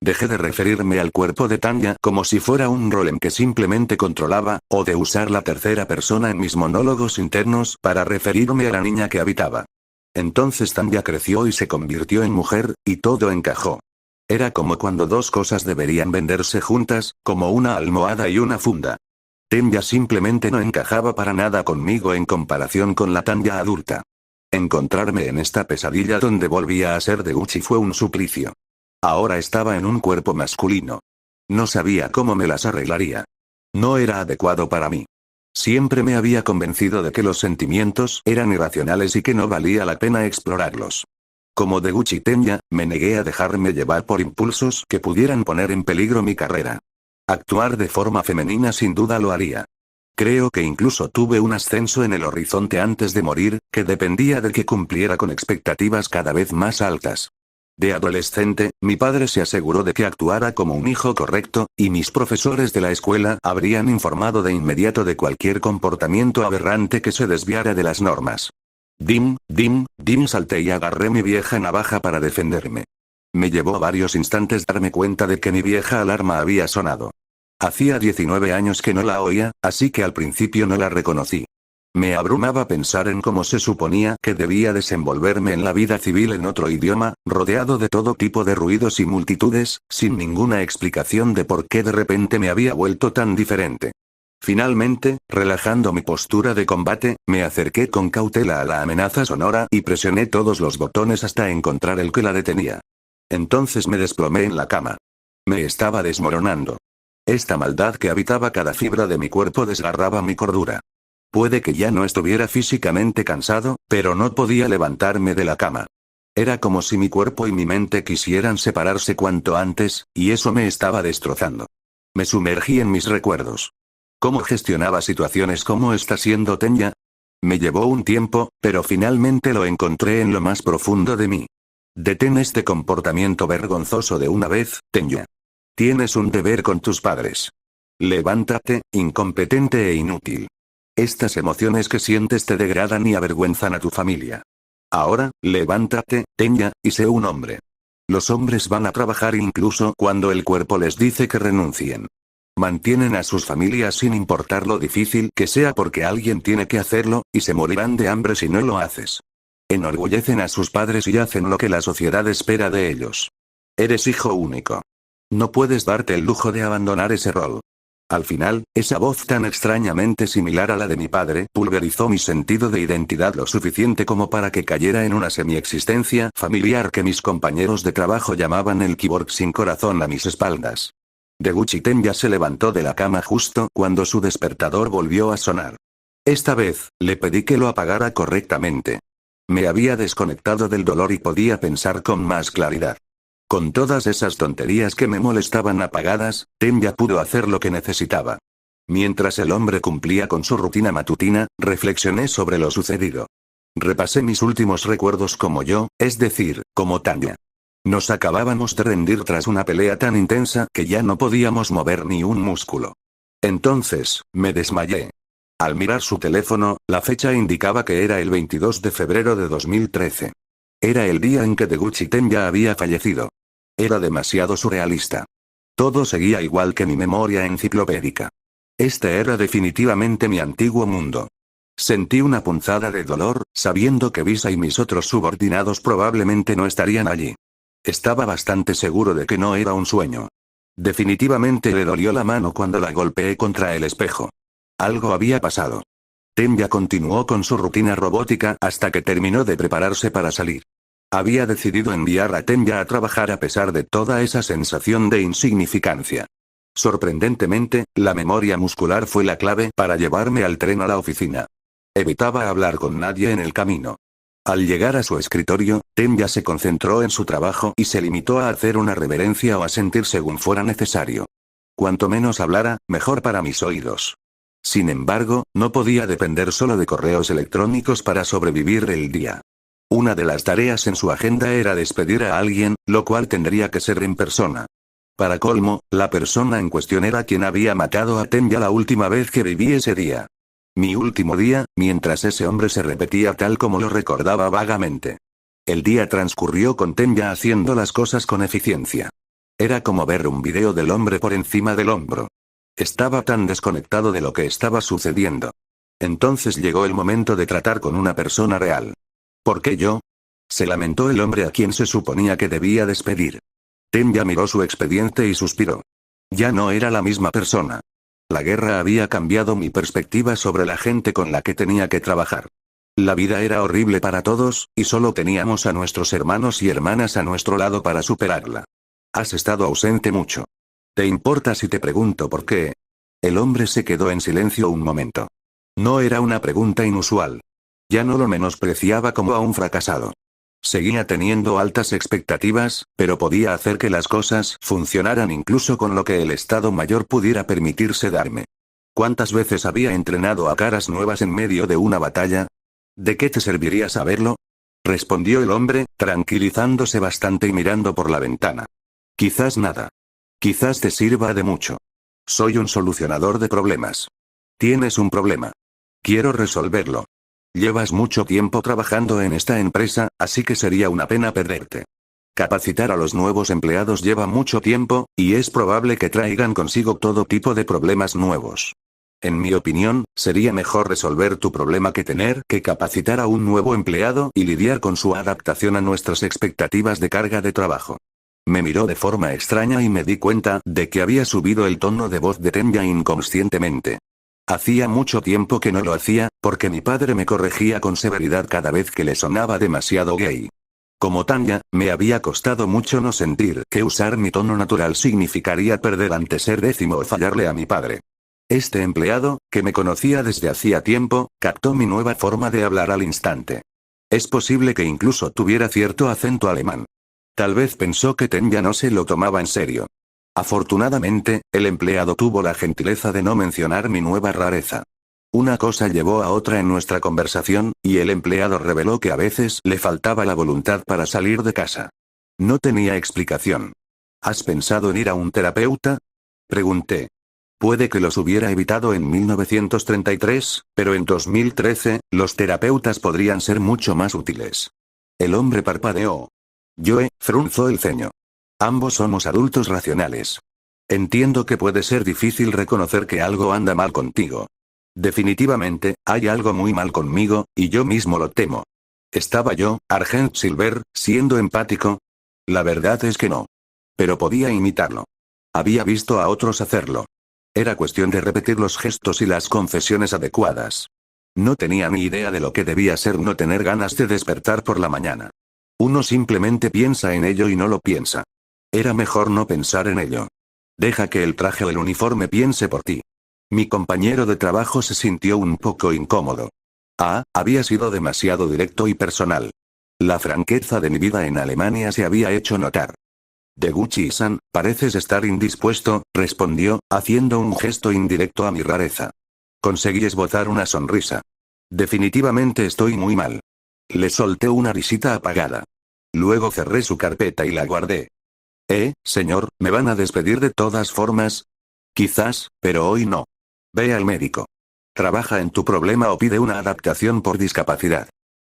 Dejé de referirme al cuerpo de Tanya como si fuera un rol en que simplemente controlaba, o de usar la tercera persona en mis monólogos internos para referirme a la niña que habitaba. Entonces Tanya creció y se convirtió en mujer, y todo encajó. Era como cuando dos cosas deberían venderse juntas, como una almohada y una funda. Tanya simplemente no encajaba para nada conmigo en comparación con la Tanya adulta. Encontrarme en esta pesadilla donde volvía a ser Deguchi fue un suplicio. Ahora estaba en un cuerpo masculino. No sabía cómo me las arreglaría. No era adecuado para mí. Siempre me había convencido de que los sentimientos eran irracionales y que no valía la pena explorarlos. Como Deguchi Tenya, me negué a dejarme llevar por impulsos que pudieran poner en peligro mi carrera. Actuar de forma femenina sin duda lo haría. Creo que incluso tuve un ascenso en el horizonte antes de morir, que dependía de que cumpliera con expectativas cada vez más altas. De adolescente, mi padre se aseguró de que actuara como un hijo correcto, y mis profesores de la escuela habrían informado de inmediato de cualquier comportamiento aberrante que se desviara de las normas. Dim, salté y agarré mi vieja navaja para defenderme. Me llevó varios instantes darme cuenta de que mi vieja alarma había sonado. Hacía 19 años que no la oía, así que al principio no la reconocí. Me abrumaba pensar en cómo se suponía que debía desenvolverme en la vida civil en otro idioma, rodeado de todo tipo de ruidos y multitudes, sin ninguna explicación de por qué de repente me había vuelto tan diferente. Finalmente, relajando mi postura de combate, me acerqué con cautela a la amenaza sonora y presioné todos los botones hasta encontrar el que la detenía. Entonces me desplomé en la cama. Me estaba desmoronando. Esta maldad que habitaba cada fibra de mi cuerpo desgarraba mi cordura. Puede que ya no estuviera físicamente cansado, pero no podía levantarme de la cama. Era como si mi cuerpo y mi mente quisieran separarse cuanto antes, y eso me estaba destrozando. Me sumergí en mis recuerdos. ¿Cómo gestionaba situaciones como esta siendo Tenya? Me llevó un tiempo, pero finalmente lo encontré en lo más profundo de mí. Detén este comportamiento vergonzoso de una vez, Tenya. Tienes un deber con tus padres. Levántate, incompetente e inútil. Estas emociones que sientes te degradan y avergüenzan a tu familia. Ahora, levántate, Tenya, y sé un hombre. Los hombres van a trabajar incluso cuando el cuerpo les dice que renuncien. Mantienen a sus familias sin importar lo difícil que sea porque alguien tiene que hacerlo, y se morirán de hambre si no lo haces. Enorgullecen a sus padres y hacen lo que la sociedad espera de ellos. Eres hijo único. No puedes darte el lujo de abandonar ese rol. Al final, esa voz tan extrañamente similar a la de mi padre pulverizó mi sentido de identidad lo suficiente como para que cayera en una semi-existencia familiar que mis compañeros de trabajo llamaban el cyborg sin corazón a mis espaldas. Deguchi Tenbya se levantó de la cama justo cuando su despertador volvió a sonar. Esta vez, le pedí que lo apagara correctamente. Me había desconectado del dolor y podía pensar con más claridad. Con todas esas tonterías que me molestaban apagadas, Tenbya pudo hacer lo que necesitaba. Mientras el hombre cumplía con su rutina matutina, reflexioné sobre lo sucedido. Repasé mis últimos recuerdos como yo, es decir, como Tanya. Nos acabábamos de rendir tras una pelea tan intensa que ya no podíamos mover ni un músculo. Entonces, me desmayé. Al mirar su teléfono, la fecha indicaba que era el 22 de febrero de 2013. Era el día en que Deguchi Tenbya había fallecido. Era demasiado surrealista. Todo seguía igual que mi memoria enciclopédica. Este era definitivamente mi antiguo mundo. Sentí una punzada de dolor, sabiendo que Visa y mis otros subordinados probablemente no estarían allí. Estaba bastante seguro de que no era un sueño. Definitivamente le dolió la mano cuando la golpeé contra el espejo. Algo había pasado. Tenbya continuó con su rutina robótica hasta que terminó de prepararse para salir. Había decidido enviar a Tenbya a trabajar a pesar de toda esa sensación de insignificancia. Sorprendentemente, la memoria muscular fue la clave para llevarme al tren a la oficina. Evitaba hablar con nadie en el camino. Al llegar a su escritorio, Tenbya se concentró en su trabajo y se limitó a hacer una reverencia o a sentir según fuera necesario. Cuanto menos hablara, mejor para mis oídos. Sin embargo, no podía depender solo de correos electrónicos para sobrevivir el día. Una de las tareas en su agenda era despedir a alguien, lo cual tendría que ser en persona. Para colmo, la persona en cuestión era quien había matado a Tenbya la última vez que viví ese día. Mi último día, mientras ese hombre se repetía tal como lo recordaba vagamente. El día transcurrió con Tenbya haciendo las cosas con eficiencia. Era como ver un video del hombre por encima del hombro. Estaba tan desconectado de lo que estaba sucediendo. Entonces llegó el momento de tratar con una persona real. ¿Por qué yo? Se lamentó el hombre a quien se suponía que debía despedir. Tenbya miró su expediente y suspiró. Ya no era la misma persona. La guerra había cambiado mi perspectiva sobre la gente con la que tenía que trabajar. La vida era horrible para todos, y solo teníamos a nuestros hermanos y hermanas a nuestro lado para superarla. Has estado ausente mucho. ¿Te importa si te pregunto por qué? El hombre se quedó en silencio un momento. No era una pregunta inusual. Ya no lo menospreciaba como a un fracasado. Seguía teniendo altas expectativas, pero podía hacer que las cosas funcionaran incluso con lo que el Estado Mayor pudiera permitirse darme. ¿Cuántas veces había entrenado a caras nuevas en medio de una batalla? ¿De qué te serviría saberlo? Respondió el hombre, tranquilizándose bastante y mirando por la ventana. Quizás nada. Quizás te sirva de mucho. Soy un solucionador de problemas. Tienes un problema. Quiero resolverlo. Llevas mucho tiempo trabajando en esta empresa, así que sería una pena perderte. Capacitar a los nuevos empleados lleva mucho tiempo, y es probable que traigan consigo todo tipo de problemas nuevos. En mi opinión, sería mejor resolver tu problema que tener que capacitar a un nuevo empleado y lidiar con su adaptación a nuestras expectativas de carga de trabajo. Me miró de forma extraña y me di cuenta de que había subido el tono de voz de Tenbya inconscientemente. Hacía mucho tiempo que no lo hacía, porque mi padre me corregía con severidad cada vez que le sonaba demasiado gay. Como Tanya, me había costado mucho no sentir que usar mi tono natural significaría perder ante ser décimo o fallarle a mi padre. Este empleado, que me conocía desde hacía tiempo, captó mi nueva forma de hablar al instante. Es posible que incluso tuviera cierto acento alemán. Tal vez pensó que Tenbya no se lo tomaba en serio. Afortunadamente, el empleado tuvo la gentileza de no mencionar mi nueva rareza. Una cosa llevó a otra en nuestra conversación, y el empleado reveló que a veces le faltaba la voluntad para salir de casa. No tenía explicación. ¿Has pensado en ir a un terapeuta? Pregunté. Puede que los hubiera evitado en 1933, pero en 2013, los terapeutas podrían ser mucho más útiles. El hombre parpadeó. Joe, frunzó el ceño. Ambos somos adultos racionales. Entiendo que puede ser difícil reconocer que algo anda mal contigo. Definitivamente, hay algo muy mal conmigo, y yo mismo lo temo. ¿Estaba yo, Argent Silver, siendo empático? La verdad es que no. Pero podía imitarlo. Había visto a otros hacerlo. Era cuestión de repetir los gestos y las confesiones adecuadas. No tenía ni idea de lo que debía ser no tener ganas de despertar por la mañana. Uno simplemente piensa en ello y no lo piensa. Era mejor no pensar en ello. Deja que el traje o el uniforme piense por ti. Mi compañero de trabajo se sintió un poco incómodo. Había sido demasiado directo y personal. La franqueza de mi vida en Alemania se había hecho notar. Deguchi-san, pareces estar indispuesto, respondió, haciendo un gesto indirecto a mi rareza. Conseguí esbozar una sonrisa. Definitivamente estoy muy mal. Le solté una risita apagada. Luego cerré su carpeta y la guardé. Señor, ¿me van a despedir de todas formas? Quizás, pero hoy no. Ve al médico. Trabaja en tu problema o pide una adaptación por discapacidad.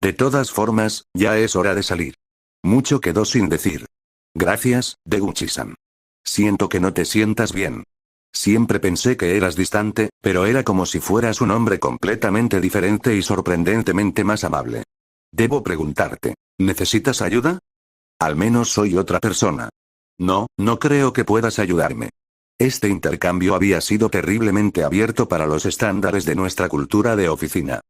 De todas formas, ya es hora de salir. Mucho quedó sin decir. Gracias, Deguchi-san. Siento que no te sientas bien. Siempre pensé que eras distante, pero era como si fueras un hombre completamente diferente y sorprendentemente más amable. Debo preguntarte, ¿necesitas ayuda? Al menos soy otra persona. No creo que puedas ayudarme. Este intercambio había sido terriblemente abierto para los estándares de nuestra cultura de oficina.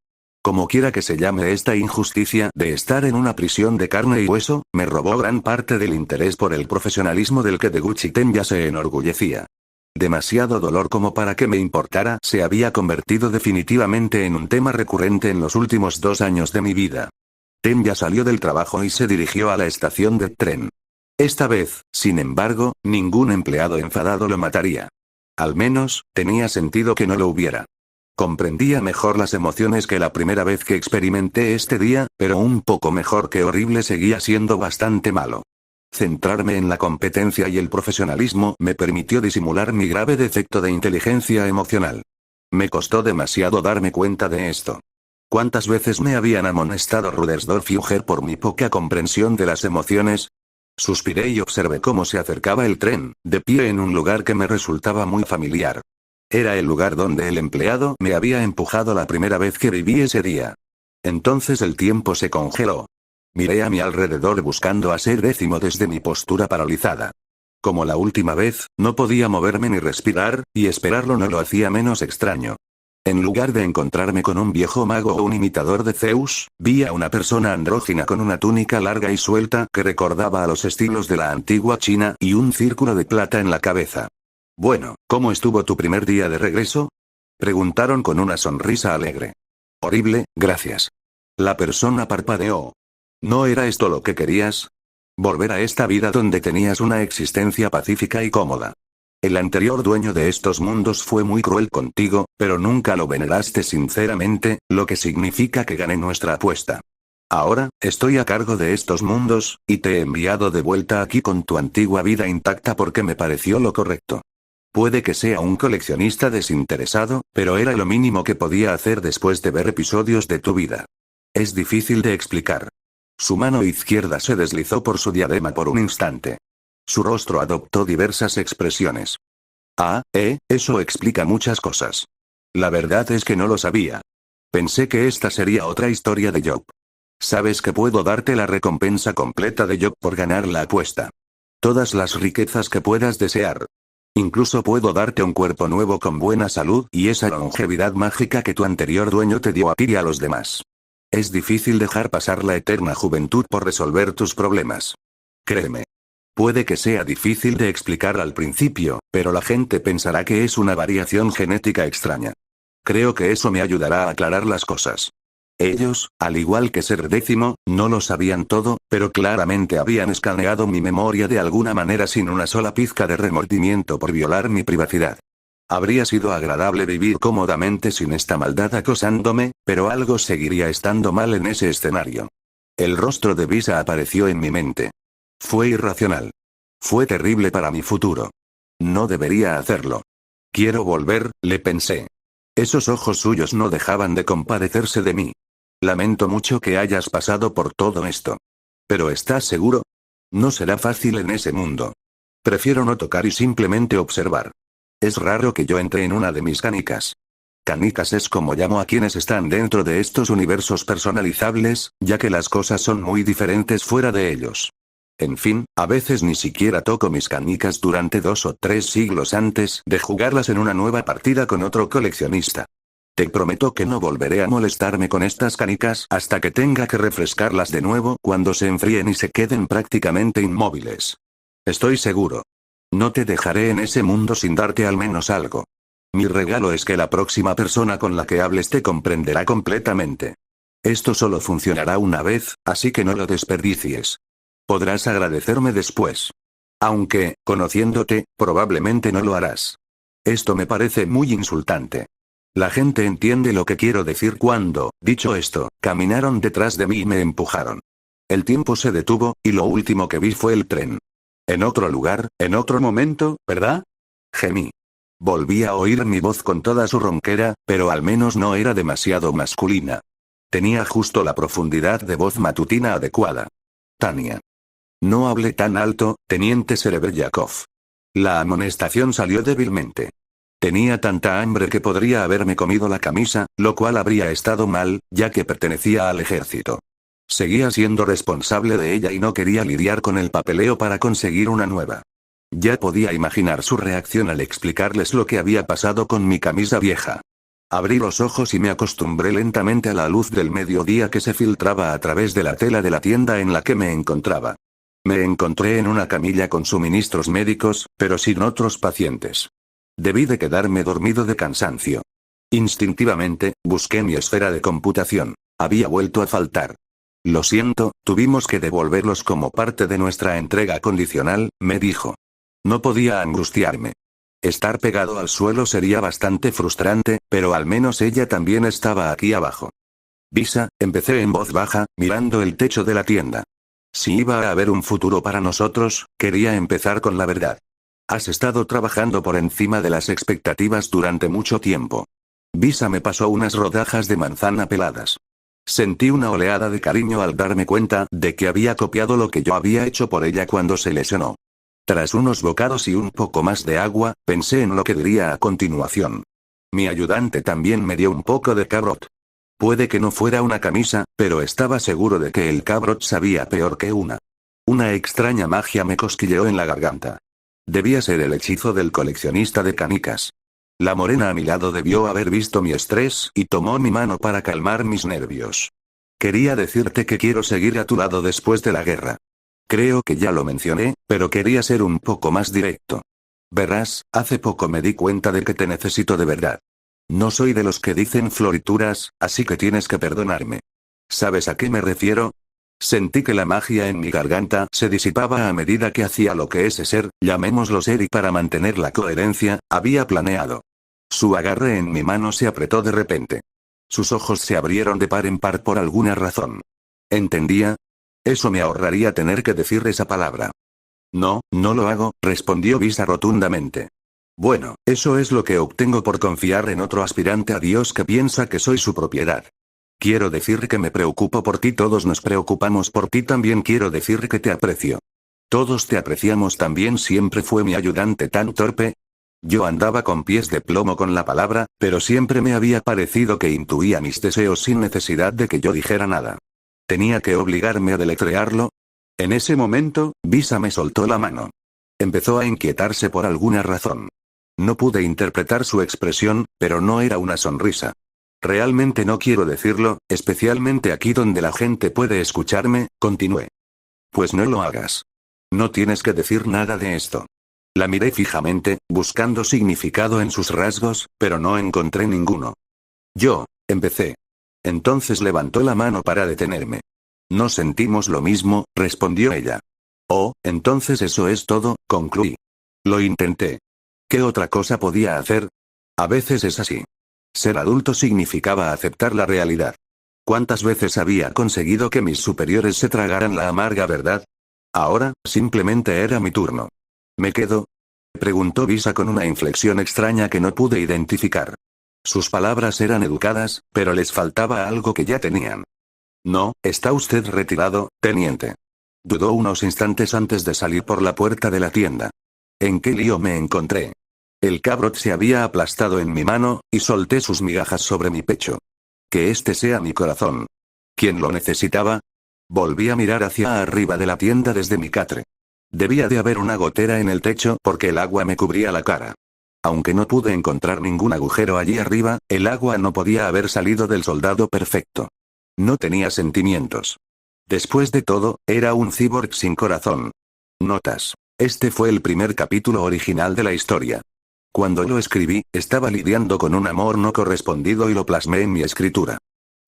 Como quiera que se llame esta injusticia de estar en una prisión de carne y hueso, me robó gran parte del interés por el profesionalismo del que Deguchi Tenbya se enorgullecía. Demasiado dolor como para que me importara se había convertido definitivamente en un tema recurrente en los últimos 2 años de mi vida. Tenbya salió del trabajo y se dirigió a la estación de tren. Esta vez, sin embargo, ningún empleado enfadado lo mataría. Al menos, tenía sentido que no lo hubiera. Comprendía mejor las emociones que la primera vez que experimenté este día, pero un poco mejor que horrible seguía siendo bastante malo. Centrarme en la competencia y el profesionalismo me permitió disimular mi grave defecto de inteligencia emocional. Me costó demasiado darme cuenta de esto. ¿Cuántas veces me habían amonestado Rudersdorf y Uger por mi poca comprensión de las emociones? Suspiré y observé cómo se acercaba el tren, de pie en un lugar que me resultaba muy familiar. Era el lugar donde el empleado me había empujado la primera vez que viví ese día. Entonces el tiempo se congeló. Miré a mi alrededor buscando a ser décimo desde mi postura paralizada. Como la última vez, no podía moverme ni respirar, y esperarlo no lo hacía menos extraño. En lugar de encontrarme con un viejo mago o un imitador de Zeus, vi a una persona andrógina con una túnica larga y suelta que recordaba a los estilos de la antigua China y un círculo de plata en la cabeza. Bueno, ¿cómo estuvo tu primer día de regreso? Preguntaron con una sonrisa alegre. Horrible, gracias. La persona parpadeó. ¿No era esto lo que querías? Volver a esta vida donde tenías una existencia pacífica y cómoda. El anterior dueño de estos mundos fue muy cruel contigo, pero nunca lo veneraste sinceramente, lo que significa que gané nuestra apuesta. Ahora, estoy a cargo de estos mundos, y te he enviado de vuelta aquí con tu antigua vida intacta porque me pareció lo correcto. Puede que sea un coleccionista desinteresado, pero era lo mínimo que podía hacer después de ver episodios de tu vida. Es difícil de explicar. Su mano izquierda se deslizó por su diadema por un instante. Su rostro adoptó diversas expresiones. Eso explica muchas cosas. La verdad es que no lo sabía. Pensé que esta sería otra historia de Job. Sabes que puedo darte la recompensa completa de Job por ganar la apuesta. Todas las riquezas que puedas desear. Incluso puedo darte un cuerpo nuevo con buena salud y esa longevidad mágica que tu anterior dueño te dio a ti y a los demás. Es difícil dejar pasar la eterna juventud por resolver tus problemas. Créeme. Puede que sea difícil de explicar al principio, pero la gente pensará que es una variación genética extraña. Creo que eso me ayudará a aclarar las cosas. Ellos, al igual que ser décimo, no lo sabían todo, pero claramente habían escaneado mi memoria de alguna manera sin una sola pizca de remordimiento por violar mi privacidad. Habría sido agradable vivir cómodamente sin esta maldad acosándome, pero algo seguiría estando mal en ese escenario. El rostro de Visa apareció en mi mente. Fue irracional. Fue terrible para mi futuro. No debería hacerlo. Quiero volver, le pensé. Esos ojos suyos no dejaban de compadecerse de mí. Lamento mucho que hayas pasado por todo esto. ¿Pero estás seguro? No será fácil en ese mundo. Prefiero no tocar y simplemente observar. Es raro que yo entre en una de mis canicas. Canicas es como llamo a quienes están dentro de estos universos personalizables, ya que las cosas son muy diferentes fuera de ellos. En fin, a veces ni siquiera toco mis canicas durante 2 o 3 siglos antes de jugarlas en una nueva partida con otro coleccionista. Te prometo que no volveré a molestarme con estas canicas hasta que tenga que refrescarlas de nuevo cuando se enfríen y se queden prácticamente inmóviles. Estoy seguro. No te dejaré en ese mundo sin darte al menos algo. Mi regalo es que la próxima persona con la que hables te comprenderá completamente. Esto solo funcionará una vez, así que no lo desperdicies. Podrás agradecerme después. Aunque, conociéndote, probablemente no lo harás. Esto me parece muy insultante. La gente entiende lo que quiero decir cuando, dicho esto, caminaron detrás de mí y me empujaron. El tiempo se detuvo, y lo último que vi fue el tren. En otro lugar, en otro momento, ¿verdad? Gemí. Volví a oír mi voz con toda su ronquera, pero al menos no era demasiado masculina. Tenía justo la profundidad de voz matutina adecuada. Tania. No hablé tan alto, teniente Serebryakov. La amonestación salió débilmente. Tenía tanta hambre que podría haberme comido la camisa, lo cual habría estado mal, ya que pertenecía al ejército. Seguía siendo responsable de ella y no quería lidiar con el papeleo para conseguir una nueva. Ya podía imaginar su reacción al explicarles lo que había pasado con mi camisa vieja. Abrí los ojos y me acostumbré lentamente a la luz del mediodía que se filtraba a través de la tela de la tienda en la que me encontraba. Me encontré en una camilla con suministros médicos, pero sin otros pacientes. Debí de quedarme dormido de cansancio. Instintivamente, busqué mi esfera de computación. Había vuelto a faltar. Lo siento, tuvimos que devolverlos como parte de nuestra entrega condicional, me dijo. No podía angustiarme. Estar pegado al suelo sería bastante frustrante, pero al menos ella también estaba aquí abajo. Visa, empecé en voz baja, mirando el techo de la tienda. Si iba a haber un futuro para nosotros, quería empezar con la verdad. Has estado trabajando por encima de las expectativas durante mucho tiempo. Visa me pasó unas rodajas de manzana peladas. Sentí una oleada de cariño al darme cuenta de que había copiado lo que yo había hecho por ella cuando se lesionó. Tras unos bocados y un poco más de agua, pensé en lo que diría a continuación. Mi ayudante también me dio un poco de cabrot. Puede que no fuera una camisa, pero estaba seguro de que el cabrot sabía peor que una. Una extraña magia me cosquilleó en la garganta. Debía ser el hechizo del coleccionista de canicas. La morena a mi lado debió haber visto mi estrés y tomó mi mano para calmar mis nervios. Quería decirte que quiero seguir a tu lado después de la guerra. Creo que ya lo mencioné, pero quería ser un poco más directo. Verás, hace poco me di cuenta de que te necesito de verdad. No soy de los que dicen florituras, así que tienes que perdonarme. ¿Sabes a qué me refiero? Sentí que la magia en mi garganta se disipaba a medida que hacía lo que ese ser, llamémoslo ser y para mantener la coherencia, había planeado. Su agarre en mi mano se apretó de repente. Sus ojos se abrieron de par en par por alguna razón. ¿Entendía? Eso me ahorraría tener que decir esa palabra. No, no lo hago, respondió Visa rotundamente. Bueno, eso es lo que obtengo por confiar en otro aspirante a Dios que piensa que soy su propiedad. Quiero decir que me preocupo por ti, todos nos preocupamos por ti, también quiero decir que te aprecio. Todos te apreciamos también, siempre fue mi ayudante tan torpe. Yo andaba con pies de plomo con la palabra, pero siempre me había parecido que intuía mis deseos sin necesidad de que yo dijera nada. ¿Tenía que obligarme a deletrearlo? En ese momento, Visa me soltó la mano. Empezó a inquietarse por alguna razón. No pude interpretar su expresión, pero no era una sonrisa. Realmente no quiero decirlo, especialmente aquí donde la gente puede escucharme, continué. Pues no lo hagas. No tienes que decir nada de esto. La miré fijamente, buscando significado en sus rasgos, pero no encontré ninguno. Empecé. Entonces levantó la mano para detenerme. No sentimos lo mismo, respondió ella. Oh, entonces eso es todo, concluí. Lo intenté. ¿Qué otra cosa podía hacer? A veces es así. Ser adulto significaba aceptar la realidad. ¿Cuántas veces había conseguido que mis superiores se tragaran la amarga verdad? Ahora, simplemente era mi turno. ¿Me quedo? Preguntó Visa con una inflexión extraña que no pude identificar. Sus palabras eran educadas, pero les faltaba algo que ya tenían. No, está usted retirado, teniente. Dudó unos instantes antes de salir por la puerta de la tienda. ¿En qué lío me encontré? El cabrot se había aplastado en mi mano, y solté sus migajas sobre mi pecho. Que este sea mi corazón. ¿Quién lo necesitaba? Volví a mirar hacia arriba de la tienda desde mi catre. Debía de haber una gotera en el techo porque el agua me cubría la cara. Aunque no pude encontrar ningún agujero allí arriba, el agua no podía haber salido del soldado perfecto. No tenía sentimientos. Después de todo, era un cyborg sin corazón. Notas. Este fue el primer capítulo original de la historia. Cuando lo escribí, estaba lidiando con un amor no correspondido y lo plasmé en mi escritura.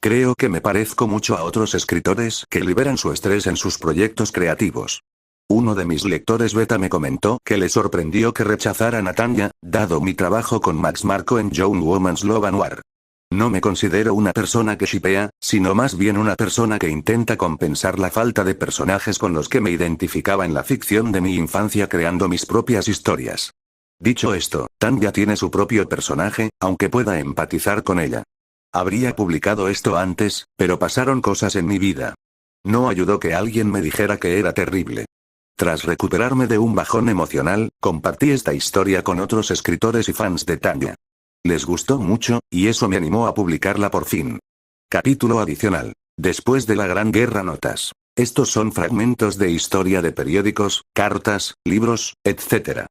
Creo que me parezco mucho a otros escritores que liberan su estrés en sus proyectos creativos. Uno de mis lectores beta me comentó que le sorprendió que rechazaran a Tanya, dado mi trabajo con Max Marco en Young Woman's Love and War. No me considero una persona que shippea, sino más bien una persona que intenta compensar la falta de personajes con los que me identificaba en la ficción de mi infancia creando mis propias historias. Dicho esto, Tanya tiene su propio personaje, aunque pueda empatizar con ella. Habría publicado esto antes, pero pasaron cosas en mi vida. No ayudó que alguien me dijera que era terrible. Tras recuperarme de un bajón emocional, compartí esta historia con otros escritores y fans de Tanya. Les gustó mucho, y eso me animó a publicarla por fin. Capítulo adicional. Después de la Gran Guerra Notas. Estos son fragmentos de historia de periódicos, cartas, libros, etc.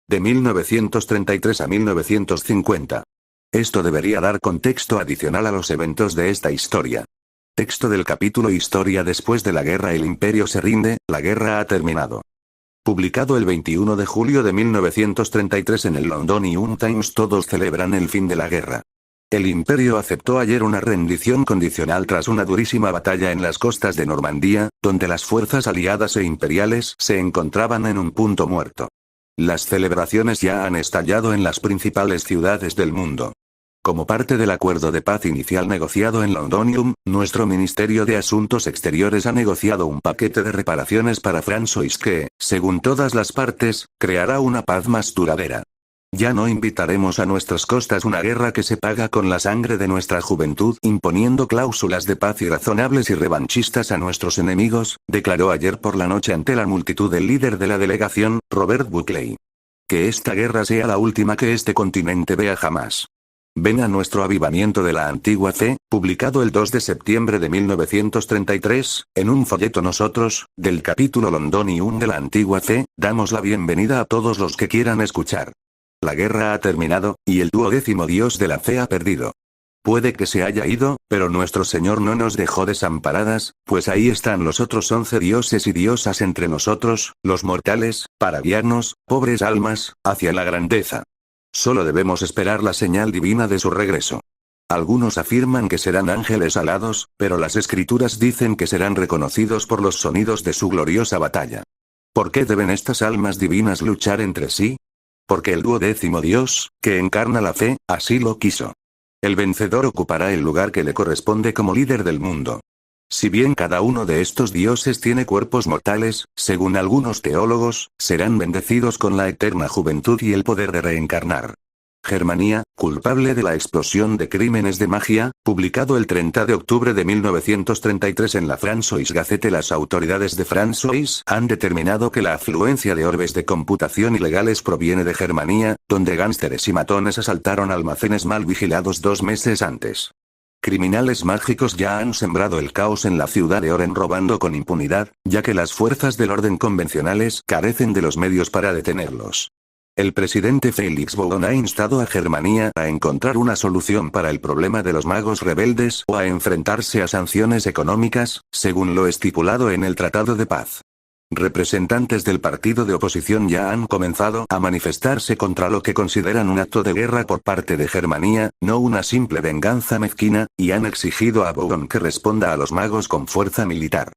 De 1933 a 1950. Esto debería dar contexto adicional a los eventos de esta historia. Texto del capítulo Historia después de la guerra. El imperio se rinde, la guerra ha terminado. Publicado el 21 de julio de 1933 en el Londonian Times. Todos celebran el fin de la guerra. El imperio aceptó ayer una rendición condicional tras una durísima batalla en las costas de Normandía, donde las fuerzas aliadas e imperiales se encontraban en un punto muerto. Las celebraciones ya han estallado en las principales ciudades del mundo. Como parte del acuerdo de paz inicial negociado en Londonium, nuestro Ministerio de Asuntos Exteriores ha negociado un paquete de reparaciones para Francois que, según todas las partes, creará una paz más duradera. Ya no invitaremos a nuestras costas una guerra que se paga con la sangre de nuestra juventud, imponiendo cláusulas de paz irrazonables y revanchistas a nuestros enemigos, declaró ayer por la noche ante la multitud el líder de la delegación, Robert Buckley. Que esta guerra sea la última que este continente vea jamás. Ven a nuestro avivamiento de la antigua fe, publicado el 2 de septiembre de 1933, en un folleto. Nosotros, del capítulo Londonium de la antigua fe, damos la bienvenida a todos los que quieran escuchar. La guerra ha terminado, y el 12º Dios de la fe ha perdido. Puede que se haya ido, pero nuestro Señor no nos dejó desamparadas, pues ahí están los otros 11 dioses y diosas entre nosotros, los mortales, para guiarnos, pobres almas, hacia la grandeza. Solo debemos esperar la señal divina de su regreso. Algunos afirman que serán ángeles alados, pero las escrituras dicen que serán reconocidos por los sonidos de su gloriosa batalla. ¿Por qué deben estas almas divinas luchar entre sí? Porque el 12º Dios, que encarna la fe, así lo quiso. El vencedor ocupará el lugar que le corresponde como líder del mundo. Si bien cada uno de estos dioses tiene cuerpos mortales, según algunos teólogos, serán bendecidos con la eterna juventud y el poder de reencarnar. Germania, culpable de la explosión de crímenes de magia, publicado el 30 de octubre de 1933 en la Francois Gazette. Las autoridades de Francois han determinado que la afluencia de orbes de computación ilegales proviene de Germania, donde gánsteres y matones asaltaron almacenes mal vigilados 2 meses antes. Criminales mágicos ya han sembrado el caos en la ciudad de Oren robando con impunidad, ya que las fuerzas del orden convencionales carecen de los medios para detenerlos. El presidente Felix Bogon ha instado a Germania a encontrar una solución para el problema de los magos rebeldes o a enfrentarse a sanciones económicas, según lo estipulado en el Tratado de Paz. Representantes del partido de oposición ya han comenzado a manifestarse contra lo que consideran un acto de guerra por parte de Germania, no una simple venganza mezquina, y han exigido a Bogon que responda a los magos con fuerza militar.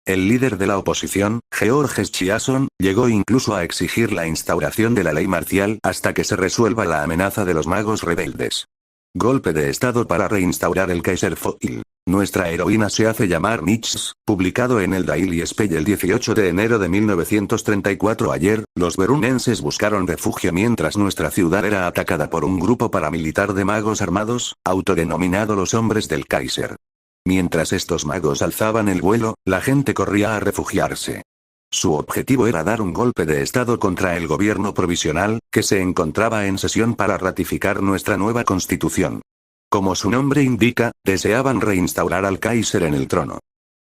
El líder de la oposición, Georges Chiasson, llegó incluso a exigir la instauración de la ley marcial hasta que se resuelva la amenaza de los magos rebeldes. Golpe de estado para reinstaurar el Kaiserfoil. Nuestra heroína se hace llamar Nietzsche, publicado en el Daily Spy el 18 de enero de 1934. Ayer, los berunenses buscaron refugio mientras nuestra ciudad era atacada por un grupo paramilitar de magos armados, autodenominado los Hombres del Kaiser. Mientras estos magos alzaban el vuelo, la gente corría a refugiarse. Su objetivo era dar un golpe de estado contra el gobierno provisional, que se encontraba en sesión para ratificar nuestra nueva constitución. Como su nombre indica, deseaban reinstaurar al Kaiser en el trono.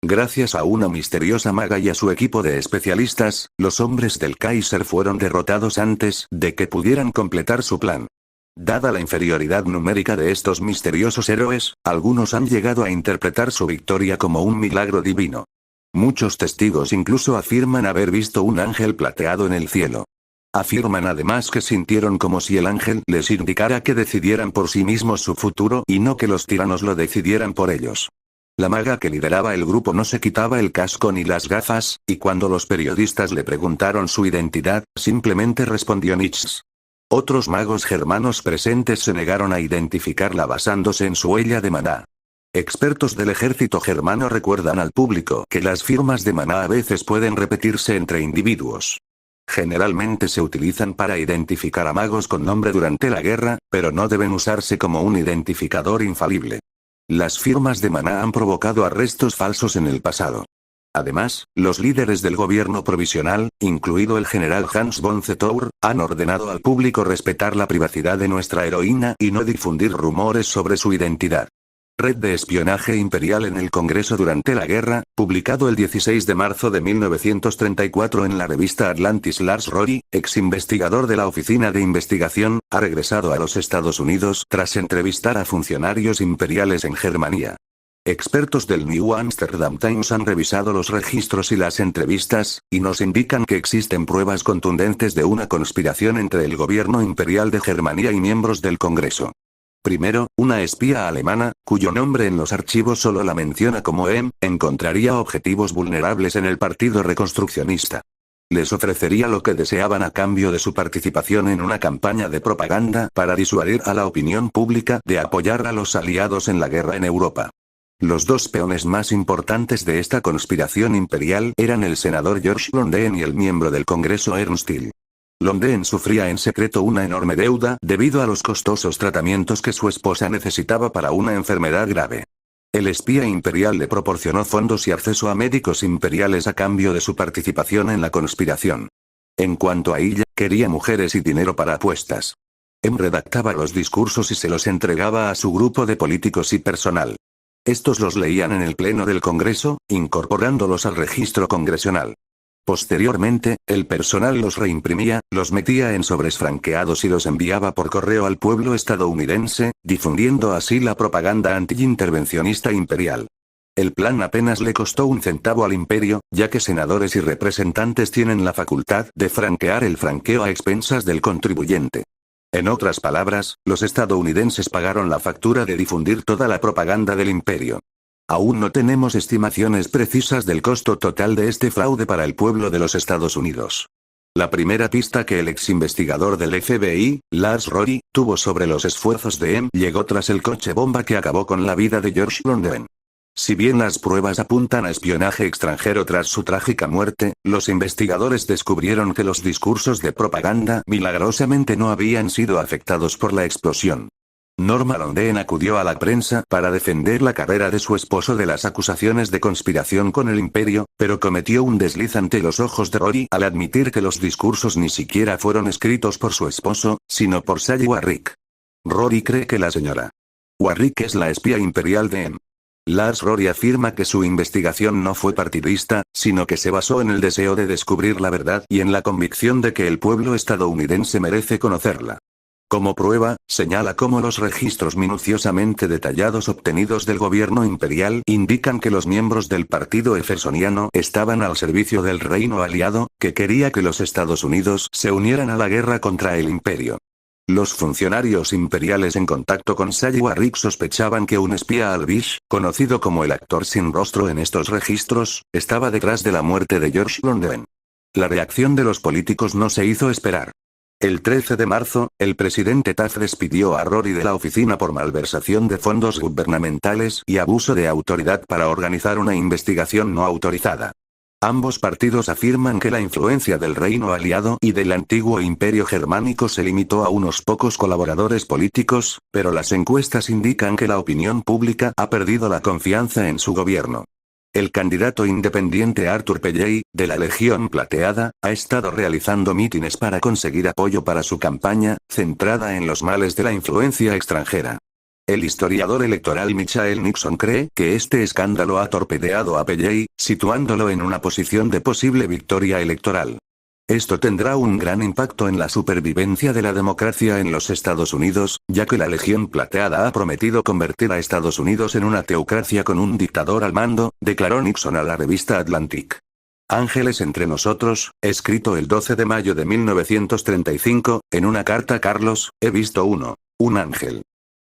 Gracias a una misteriosa maga y a su equipo de especialistas, los hombres del Kaiser fueron derrotados antes de que pudieran completar su plan. Dada la inferioridad numérica de estos misteriosos héroes, algunos han llegado a interpretar su victoria como un milagro divino. Muchos testigos incluso afirman haber visto un ángel plateado en el cielo. Afirman además que sintieron como si el ángel les indicara que decidieran por sí mismos su futuro y no que los tiranos lo decidieran por ellos. La maga que lideraba el grupo no se quitaba el casco ni las gafas, y cuando los periodistas le preguntaron su identidad, simplemente respondió Nietzsche. Otros magos germanos presentes se negaron a identificarla basándose en su huella de maná. Expertos del ejército germano recuerdan al público que las firmas de maná a veces pueden repetirse entre individuos. Generalmente se utilizan para identificar a magos con nombre durante la guerra, pero no deben usarse como un identificador infalible. Las firmas de maná han provocado arrestos falsos en el pasado. Además, los líderes del gobierno provisional, incluido el general Hans von Zetour, han ordenado al público respetar la privacidad de nuestra heroína y no difundir rumores sobre su identidad. Red de espionaje imperial en el Congreso durante la guerra, publicado el 16 de marzo de 1934 en la revista Atlantis. Lars Rory, ex investigador de la Oficina de Investigación, ha regresado a los Estados Unidos tras entrevistar a funcionarios imperiales en Germania. Expertos del New Amsterdam Times han revisado los registros y las entrevistas, y nos indican que existen pruebas contundentes de una conspiración entre el gobierno imperial de Germania y miembros del Congreso. Primero, una espía alemana, cuyo nombre en los archivos solo la menciona como encontraría objetivos vulnerables en el Partido Reconstruccionista. Les ofrecería lo que deseaban a cambio de su participación en una campaña de propaganda para disuadir a la opinión pública de apoyar a los aliados en la guerra en Europa. Los dos peones más importantes de esta conspiración imperial eran el senador George London y el miembro del Congreso Ernst Till. London sufría en secreto una enorme deuda debido a los costosos tratamientos que su esposa necesitaba para una enfermedad grave. El espía imperial le proporcionó fondos y acceso a médicos imperiales a cambio de su participación en la conspiración. En cuanto a ella, quería mujeres y dinero para apuestas. Redactaba los discursos y se los entregaba a su grupo de políticos y personal. Estos los leían en el pleno del Congreso, incorporándolos al registro congresional. Posteriormente, el personal los reimprimía, los metía en sobres franqueados y los enviaba por correo al pueblo estadounidense, difundiendo así la propaganda anti-intervencionista imperial. El plan apenas le costó un centavo al imperio, ya que senadores y representantes tienen la facultad de franquear el franqueo a expensas del contribuyente. En otras palabras, los estadounidenses pagaron la factura de difundir toda la propaganda del imperio. Aún no tenemos estimaciones precisas del costo total de este fraude para el pueblo de los Estados Unidos. La primera pista que el ex investigador del FBI, Lars Rory, tuvo sobre los esfuerzos de llegó tras el coche bomba que acabó con la vida de George London. Si bien las pruebas apuntan a espionaje extranjero tras su trágica muerte, los investigadores descubrieron que los discursos de propaganda milagrosamente no habían sido afectados por la explosión. Norma London acudió a la prensa para defender la carrera de su esposo de las acusaciones de conspiración con el imperio, pero cometió un desliz ante los ojos de Rory al admitir que los discursos ni siquiera fueron escritos por su esposo, sino por Sally Warrick. Rory cree que la señora Warrick es la espía imperial de Lars Rory afirma que su investigación no fue partidista, sino que se basó en el deseo de descubrir la verdad y en la convicción de que el pueblo estadounidense merece conocerla. Como prueba, señala cómo los registros minuciosamente detallados obtenidos del gobierno imperial indican que los miembros del partido jeffersoniano estaban al servicio del reino aliado, que quería que los Estados Unidos se unieran a la guerra contra el imperio. Los funcionarios imperiales en contacto con Sally Warrick sospechaban que un espía Albish, conocido como el actor sin rostro en estos registros, estaba detrás de la muerte de George London. La reacción de los políticos no se hizo esperar. El 13 de marzo, el presidente Taft despidió a Rory de la oficina por malversación de fondos gubernamentales y abuso de autoridad para organizar una investigación no autorizada. Ambos partidos afirman que la influencia del reino aliado y del antiguo imperio germánico se limitó a unos pocos colaboradores políticos, pero las encuestas indican que la opinión pública ha perdido la confianza en su gobierno. El candidato independiente Arthur Pelley, de la Legión Plateada, ha estado realizando mítines para conseguir apoyo para su campaña, centrada en los males de la influencia extranjera. El historiador electoral Michael Nixon cree que este escándalo ha torpedeado a Pelley, situándolo en una posición de posible victoria electoral. Esto tendrá un gran impacto en la supervivencia de la democracia en los Estados Unidos, ya que la Legión Plateada ha prometido convertir a Estados Unidos en una teocracia con un dictador al mando, declaró Nixon a la revista Atlantic. Ángeles entre nosotros, escrito el 12 de mayo de 1935, en una carta a Carlos, he visto un ángel.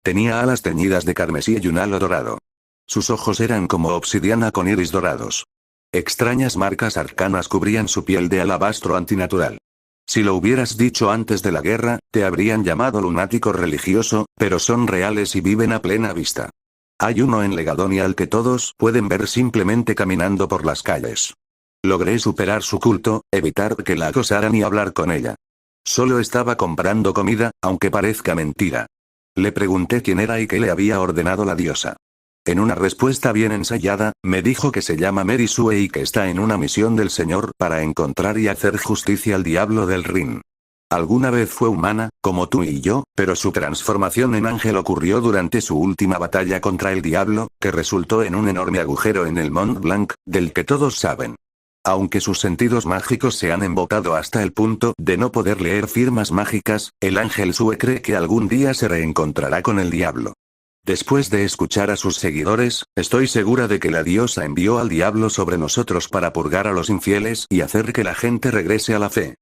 Tenía alas teñidas de carmesí y un halo dorado. Sus ojos eran como obsidiana con iris dorados. Extrañas marcas arcanas cubrían su piel de alabastro antinatural. Si lo hubieras dicho antes de la guerra, te habrían llamado lunático religioso, pero son reales y viven a plena vista. Hay uno en Legadonia al que todos pueden ver simplemente caminando por las calles. Logré superar su culto, evitar que la acosaran y hablar con ella. Solo estaba comprando comida, aunque parezca mentira. Le pregunté quién era y qué le había ordenado la diosa. En una respuesta bien ensayada, me dijo que se llama Mary Sue y que está en una misión del Señor para encontrar y hacer justicia al diablo del Rin. Alguna vez fue humana, como tú y yo, pero su transformación en ángel ocurrió durante su última batalla contra el diablo, que resultó en un enorme agujero en el Mont Blanc, del que todos saben. Aunque sus sentidos mágicos se han embotado hasta el punto de no poder leer firmas mágicas, el ángel Sue cree que algún día se reencontrará con el diablo. Después de escuchar a sus seguidores, estoy segura de que la diosa envió al diablo sobre nosotros para purgar a los infieles y hacer que la gente regrese a la fe.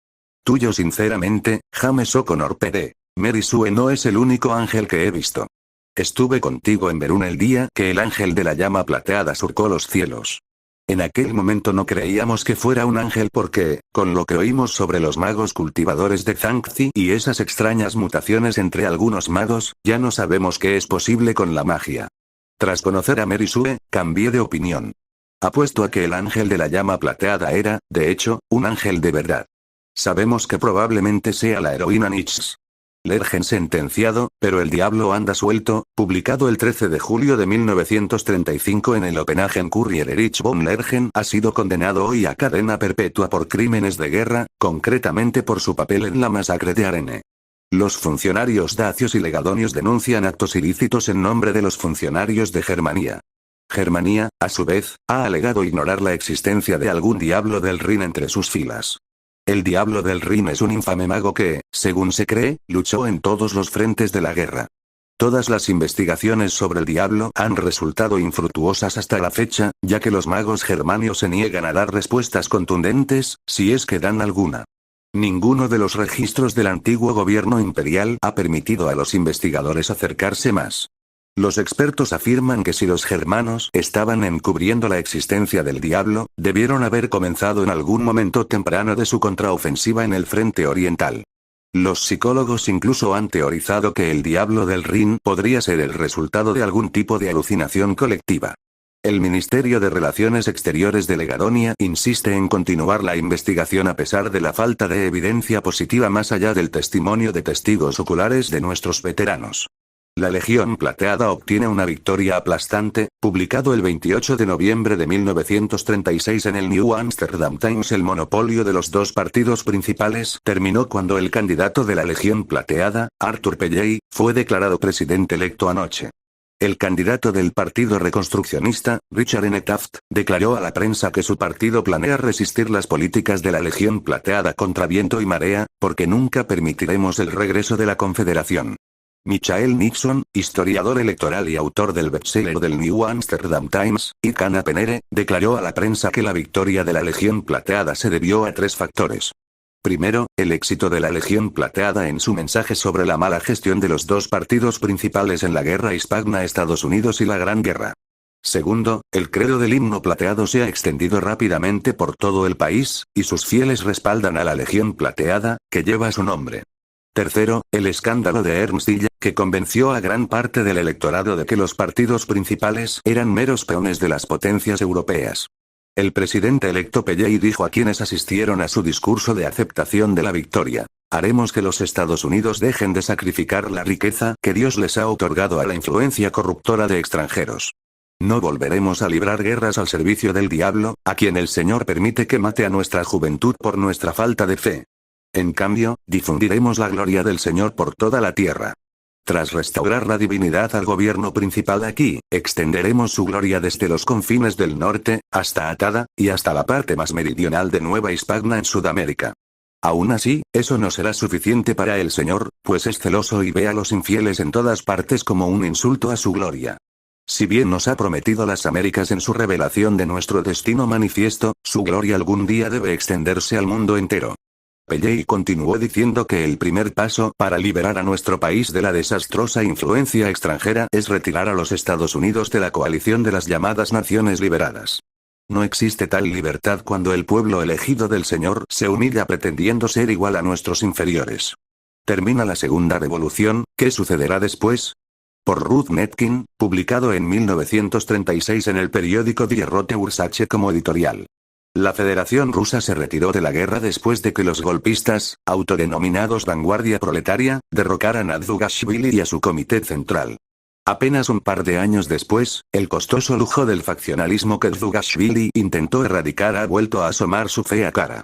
Tuyo sinceramente, James O'Connor PD. Mary Sue no es el único ángel que he visto. Estuve contigo en Verún el día que el ángel de la llama plateada surcó los cielos. En aquel momento no creíamos que fuera un ángel porque, con lo que oímos sobre los magos cultivadores de Zangzi y esas extrañas mutaciones entre algunos magos, ya no sabemos qué es posible con la magia. Tras conocer a Mary Sue, cambié de opinión. Apuesto a que el ángel de la llama plateada era, de hecho, un ángel de verdad. Sabemos que probablemente sea la heroína Nietzsche. Lergen sentenciado, pero el diablo anda suelto, publicado el 13 de julio de 1935 en el Oppenhagen Courier. Erich von Lergen ha sido condenado hoy a cadena perpetua por crímenes de guerra, concretamente por su papel en la masacre de Arene. Los funcionarios dacios y legadonios denuncian actos ilícitos en nombre de los funcionarios de Germania. Germania, a su vez, ha alegado ignorar la existencia de algún diablo del Rin entre sus filas. El diablo del Rin es un infame mago que, según se cree, luchó en todos los frentes de la guerra. Todas las investigaciones sobre el diablo han resultado infructuosas hasta la fecha, ya que los magos germanios se niegan a dar respuestas contundentes, si es que dan alguna. Ninguno de los registros del antiguo gobierno imperial ha permitido a los investigadores acercarse más. Los expertos afirman que si los germanos estaban encubriendo la existencia del diablo, debieron haber comenzado en algún momento temprano de su contraofensiva en el frente oriental. Los psicólogos incluso han teorizado que el diablo del Rin podría ser el resultado de algún tipo de alucinación colectiva. El Ministerio de Relaciones Exteriores de Legadonia insiste en continuar la investigación a pesar de la falta de evidencia positiva más allá del testimonio de testigos oculares de nuestros veteranos. La Legión Plateada obtiene una victoria aplastante, publicado el 28 de noviembre de 1936 en el New Amsterdam Times. El monopolio de los dos partidos principales terminó cuando el candidato de la Legión Plateada, Arthur Pelley, fue declarado presidente electo anoche. El candidato del Partido Reconstruccionista, Richard N. Taft, declaró a la prensa que su partido planea resistir las políticas de la Legión Plateada contra viento y marea, porque nunca permitiremos el regreso de la Confederación. Michael Nixon, historiador electoral y autor del bestseller del New Amsterdam Times, y Cana Penere, declaró a la prensa que la victoria de la Legión Plateada se debió a tres factores. Primero, el éxito de la Legión Plateada en su mensaje sobre la mala gestión de los dos partidos principales en la guerra hispana Estados Unidos y la Gran Guerra. Segundo, el credo del himno plateado se ha extendido rápidamente por todo el país, y sus fieles respaldan a la Legión Plateada, que lleva su nombre. Tercero, el escándalo de Ernst Dilla, que convenció a gran parte del electorado de que los partidos principales eran meros peones de las potencias europeas. El presidente electo Pelley dijo a quienes asistieron a su discurso de aceptación de la victoria: haremos que los Estados Unidos dejen de sacrificar la riqueza que Dios les ha otorgado a la influencia corruptora de extranjeros. No volveremos a librar guerras al servicio del diablo, a quien el Señor permite que mate a nuestra juventud por nuestra falta de fe. En cambio, difundiremos la gloria del Señor por toda la tierra. Tras restaurar la divinidad al gobierno principal aquí, extenderemos su gloria desde los confines del norte, hasta Atada, y hasta la parte más meridional de Nueva Hispania en Sudamérica. Aún así, eso no será suficiente para el Señor, pues es celoso y ve a los infieles en todas partes como un insulto a su gloria. Si bien nos ha prometido las Américas en su revelación de nuestro destino manifiesto, su gloria algún día debe extenderse al mundo entero. Pelley continuó diciendo que el primer paso para liberar a nuestro país de la desastrosa influencia extranjera es retirar a los Estados Unidos de la coalición de las llamadas Naciones Liberadas. No existe tal libertad cuando el pueblo elegido del Señor se humilla pretendiendo ser igual a nuestros inferiores. Termina la Segunda Revolución, ¿qué sucederá después? Por Ruth Netkin, publicado en 1936 en el periódico Die Rote Ursache como editorial. La Federación Rusa se retiró de la guerra después de que los golpistas, autodenominados Vanguardia Proletaria, derrocaran a Dugashvili y a su comité central. Apenas un par de años después, el costoso lujo del faccionalismo que Dugashvili intentó erradicar ha vuelto a asomar su fea cara.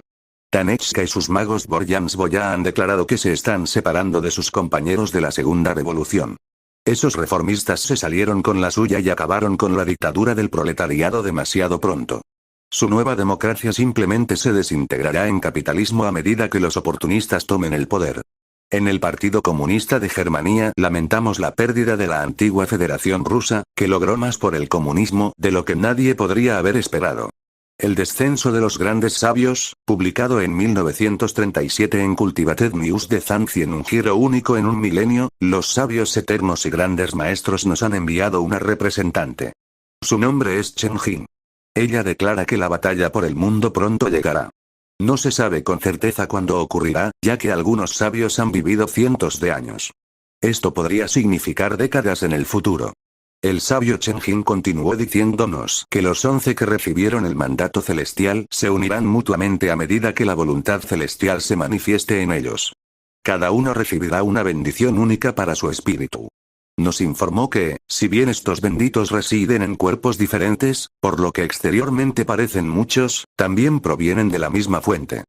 Tanechka y sus magos Boryans-Boya han declarado que se están separando de sus compañeros de la Segunda Revolución. Esos reformistas se salieron con la suya y acabaron con la dictadura del proletariado demasiado pronto. Su nueva democracia simplemente se desintegrará en capitalismo a medida que los oportunistas tomen el poder. En el Partido Comunista de Germania lamentamos la pérdida de la antigua Federación Rusa, que logró más por el comunismo de lo que nadie podría haber esperado. El descenso de los grandes sabios, publicado en 1937 en Cultivated News de Zanzi en un giro único en un milenio, los sabios eternos y grandes maestros nos han enviado una representante. Su nombre es Chen Jin. Ella declara que la batalla por el mundo pronto llegará. No se sabe con certeza cuándo ocurrirá, ya que algunos sabios han vivido cientos de años. Esto podría significar décadas en el futuro. El sabio Chen Jin continuó diciéndonos que los 11 que recibieron el mandato celestial se unirán mutuamente a medida que la voluntad celestial se manifieste en ellos. Cada uno recibirá una bendición única para su espíritu. Nos informó que, si bien estos benditos residen en cuerpos diferentes, por lo que exteriormente parecen muchos, también provienen de la misma fuente.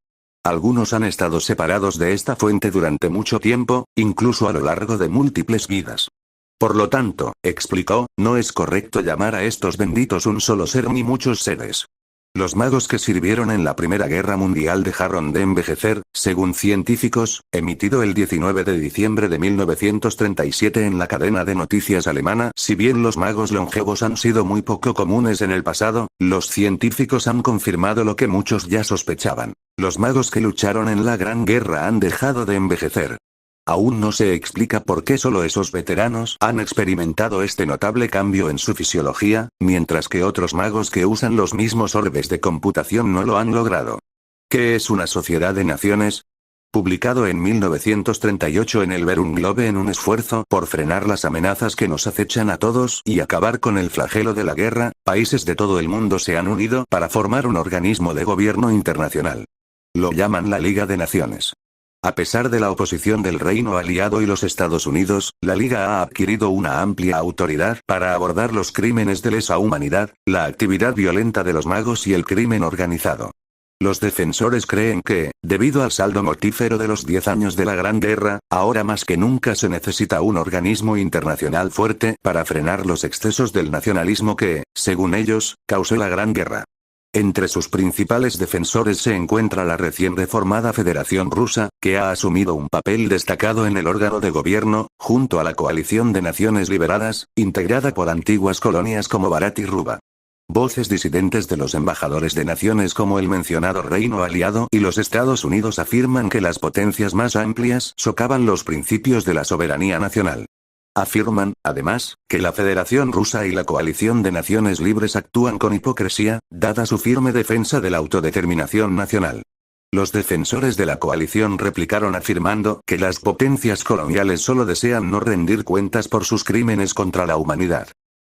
Algunos han estado separados de esta fuente durante mucho tiempo, incluso a lo largo de múltiples vidas. Por lo tanto, explicó, no es correcto llamar a estos benditos un solo ser ni muchos seres. Los magos que sirvieron en la Primera Guerra Mundial dejaron de envejecer, según científicos, emitido el 19 de diciembre de 1937 en la cadena de noticias alemana. Si bien los magos longevos han sido muy poco comunes en el pasado, los científicos han confirmado lo que muchos ya sospechaban. Los magos que lucharon en la Gran Guerra han dejado de envejecer. Aún no se explica por qué solo esos veteranos han experimentado este notable cambio en su fisiología, mientras que otros magos que usan los mismos orbes de computación no lo han logrado. ¿Qué es una sociedad de naciones? Publicado en 1938 en el Verum Globe en un esfuerzo por frenar las amenazas que nos acechan a todos y acabar con el flagelo de la guerra, países de todo el mundo se han unido para formar un organismo de gobierno internacional. Lo llaman la Liga de Naciones. A pesar de la oposición del Reino Aliado y los Estados Unidos, la Liga ha adquirido una amplia autoridad para abordar los crímenes de lesa humanidad, la actividad violenta de los magos y el crimen organizado. Los defensores creen que, debido al saldo mortífero de los 10 años de la Gran Guerra, ahora más que nunca se necesita un organismo internacional fuerte para frenar los excesos del nacionalismo que, según ellos, causó la Gran Guerra. Entre sus principales defensores se encuentra la recién reformada Federación Rusa, que ha asumido un papel destacado en el órgano de gobierno, junto a la coalición de naciones liberadas, integrada por antiguas colonias como Barat y Ruba. Voces disidentes de los embajadores de naciones como el mencionado Reino Aliado y los Estados Unidos afirman que las potencias más amplias socavan los principios de la soberanía nacional. Afirman, además, que la Federación Rusa y la Coalición de Naciones Libres actúan con hipocresía, dada su firme defensa de la autodeterminación nacional. Los defensores de la coalición replicaron afirmando que las potencias coloniales solo desean no rendir cuentas por sus crímenes contra la humanidad.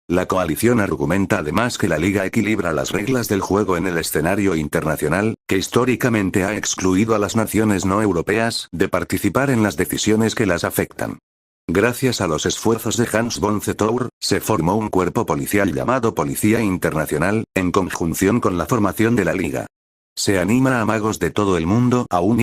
La coalición argumenta además que la Liga equilibra las reglas del juego en el escenario internacional, que históricamente ha excluido a las naciones no europeas de participar en las decisiones que las afectan. Gracias a los esfuerzos de Hans von Zetour, se formó un cuerpo policial llamado Policía Internacional, en conjunción con la formación de la Liga. Se anima a magos de todo el mundo a unirse